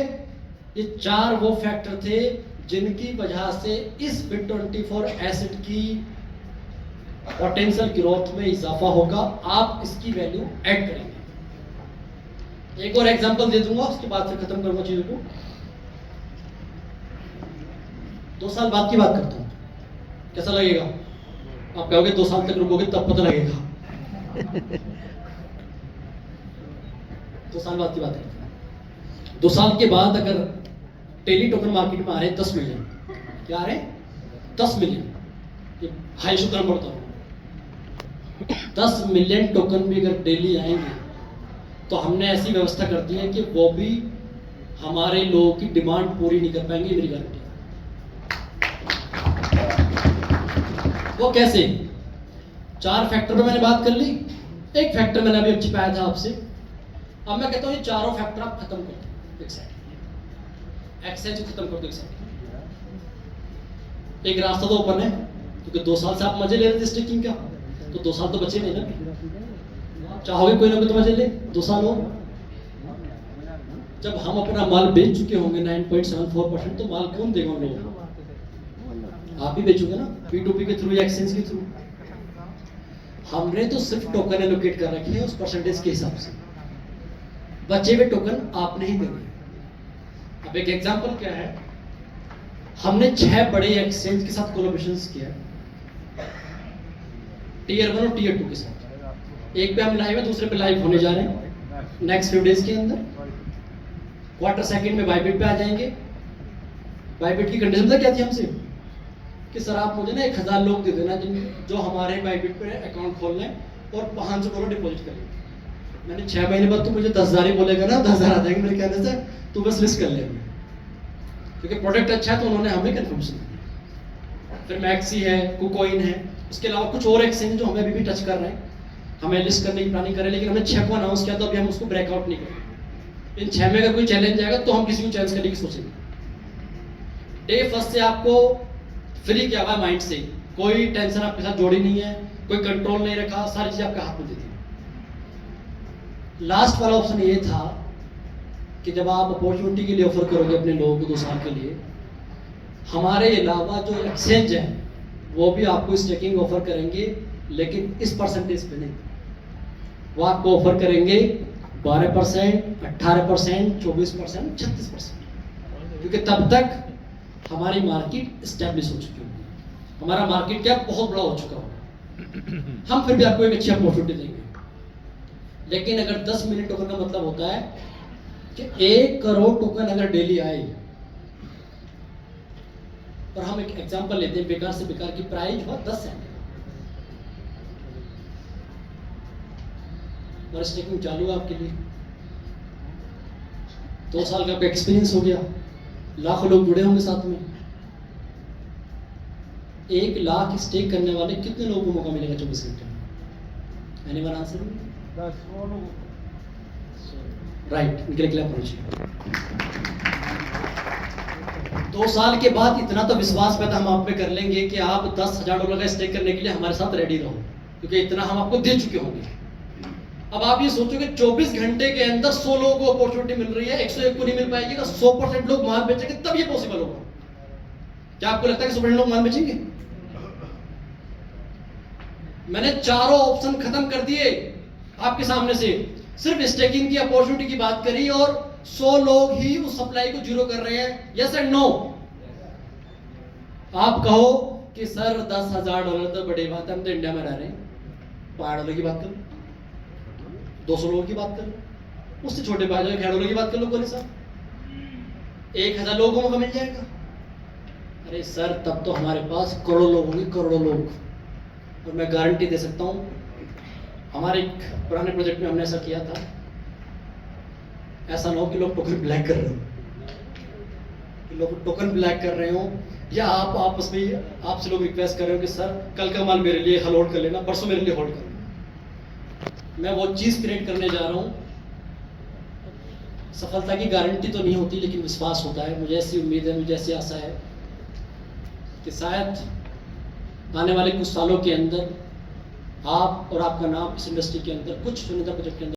ये 4 वो फैक्टर थे जिनकी वजह से इस Bit24 एसेट की पोटेंशियल ग्रोथ में इजाफा होगा। आप इसकी वैल्यू ऐड करेंगे। एक और एग्जांपल दे दूंगा, उसके बाद फिर खत्म करूंगा चीजों को। 2 साल बाद की बात करता हूं, कैसा लगेगा? आप कहोगे 2 साल तक रुकोगे तब पता लगेगा। 2 साल बाद की बात करते हैं। 2 साल के बाद अगर टेली टोकन मार्केट में आ रहे हैं 10 मिलियन, क्या आ रहे हैं? 10 मिलियन, ये हाई शुक्र नंबर होता है। 10 मिलियन टोकन भी अगर डेली आएंगे तो हमने ऐसी व्यवस्था कर दी है कि वो भी हमारे लोगों की डिमांड पूरी नहीं कर पाएंगे, मेरी गारंटी। वो कैसे? 4 फैक्टर पे मैंने बात कर ली, एक फैक्टर मैंने अभी छिपाया था आपसे। अब मैं कहता हूं ये चारों फैक्टर आप खत्म कर दो एक साइड, एक्सचेंज खत्म कर दो एक साइड। एक रास्ता तो ओपन है, क्योंकि 2 साल से आप मजे ले रहे थे स्टेकिंग का, तो 2 साल तो बचे नहीं ना। चाहोगे कोई ना कोई तो मजे ले, 2 साल हो। जब हम अपना माल बेच चुके होंगे 9.74%, तो माल कौन देगा उन लोगों को? आप ही बेचोगे ना, P2P के थ्रू या एक्सचेंज के थ्रू। हमने तो सिर्फ टोकन एलोकेट कर रखे हैं उस परसेंटेज के हिसाब से, बचे हुए टोकन आपने ही देने। अब एक एग्जांपल क्या है, हमने 6 बड़े एक्सचेंज के साथ कोलैबोरेशंस किया है, टियर 1 और टियर 2 के साथ। एक पे हम लाइव है, दूसरे पे लाइव होने जा रहे हैं नेक्स्ट फ्यू डेज के अंदर। क्वार्टर सेकंड में बाइबिट पे आ जाएंगे। बाइबिट की कंडीशन पता क्या थी हमसे, कि सर आप मुझे ना 1000 लोग दे देना जो हमारे बाइबिट पे अकाउंट खोल लें और $500 डिपॉजिट करें। मैंने 6 महीने बाद तो मुझे 10,000 ही बोलेगा ना, 10,000 आ जाएंगे मेरे कहने से, तो बस लिस्ट कर ले, क्योंकि प्रोडक्ट अच्छा है तो उन्होंने हमें कंफर्मेशन दी। फिर मैक्सी है, कुकॉइन है, उसके अलावा कुछ और एक्सचेंज जो हमें अभी भी टच कर रहे हैं, हमें लिस्ट करने की प्लानिंग कर रहे हैं, लेकिन हमने 6 को अनाउंस किया तो अभी हम उसको ब्रेकआउट नहीं करेंगे। इन 6 में अगर कोई चैलेंज आएगा तो हम किसी को चैलेंज करने की सोचेंगे। डे फर्स्ट से आपको फ्री किया हुआ माइंड से, कोई टेंशन आपके साथ जोड़ी नहीं है, कोई कंट्रोल नहीं रखा, सारी चीजें आपके हाथ में दे दी। लास्ट वाला ऑप्शन ये था कि जब आप अपॉर्चुनिटी के लिए ऑफर करोगे अपने लोगों को 2 साल के लिए, हमारे अलावा जो एक्सचेंज है वो भी आपको स्टेकिंग ऑफर करेंगे, लेकिन इस परसेंटेज पे नहीं। वो आपको ऑफर करेंगे 12%, 18%, 24%, 36%, क्योंकि तब तक हमारी मार्केट स्टैब्लिश हो चुकी होगी, हमारा मार्केट क्या बहुत बड़ा हो चुका होगा। हम फिर भी आपको एक अच्छी अपॉर्चुनिटी देंगे। लेकिन अगर 10 मिलियन टोकन का मतलब होता है कि 1 करोड़ टोकन अगर डेली आए, और हम एक एग्जांपल लेते हैं, बेकार से बेकार की प्राइस हुआ 10 सेंट और स्टेकिंग चालू है आपके लिए, 2 साल का एक्सपीरियंस हो गया, लाखों लोग जुड़े होंगे साथ में। 1 लाख स्टेक करने वाले कितने लोगों को मौका मिलेगा 24 घंटे में? Anyone answer? राइट, इनके लिए क्लैप होना। 2 साल के बाद इतना तो विश्वास पैदा हम आप पे कर लेंगे कि आप $10,000 का स्टेक करने के लिए हमारे साथ रेडी रहो, क्योंकि इतना हम आपको दे चुके होंगे। अब आप ये सोचोगे 24 घंटे के अंदर 100 लोगों को अपॉर्चुनिटी मिल रही है, 101 को नहीं मिल पाएगी, 100% लोग माल बेचेंगे तब ये पॉसिबल होगा। क्या आपको लगता है कि 100% लोग माल बेचेंगे? मैंने चारों ऑप्शन खत्म कर दिए आपके सामने से, सिर्फ स्टेकिंग की अपॉर्चुनिटी की बात करी और 100 लोग ही उस सप्लाई को जीरो कर रहे हैं। Yes and no? आप कहो कि सर $10,000 तो बड़ी बात है, हम तो इंडिया में रह रहे हैं, $5 की बात करो, 200 लोगों की बात कर लो, उससे छोटे $1,000 की बात कर लो, कोई साहब 1,000 लोगों को मौका मिल जाएगा। अरे सर तब तो हमारे पास करोड़ों लोग होंगे, करोड़ों लोग, और मैं गारंटी दे सकता हूं हमारे एक पुराने प्रोजेक्ट में हमने ऐसा किया था, ऐसा ना हो कि लोग टोकन ब्लैक कर रहे हो, कि लोग टोकन ब्लैक कर रहे हो, या आप आपस में आपसे लोग रिक्वेस्ट कर रहे हो कि सर कल का माल मेरे लिए होल्ड कर लेना, परसों मेरे लिए होल्ड कर लेना। मैं वो चीज़ क्रिएट करने जा रहा हूँ। सफलता की गारंटी तो नहीं होती, लेकिन विश्वास होता है। मुझे ऐसी उम्मीद है, मुझे ऐसी आशा है कि शायद आने वाले कुछ सालों के अंदर आप और आपका नाम इस इंडस्ट्री के अंदर कुछ चुनिंदा प्रोजेक्ट के अंदर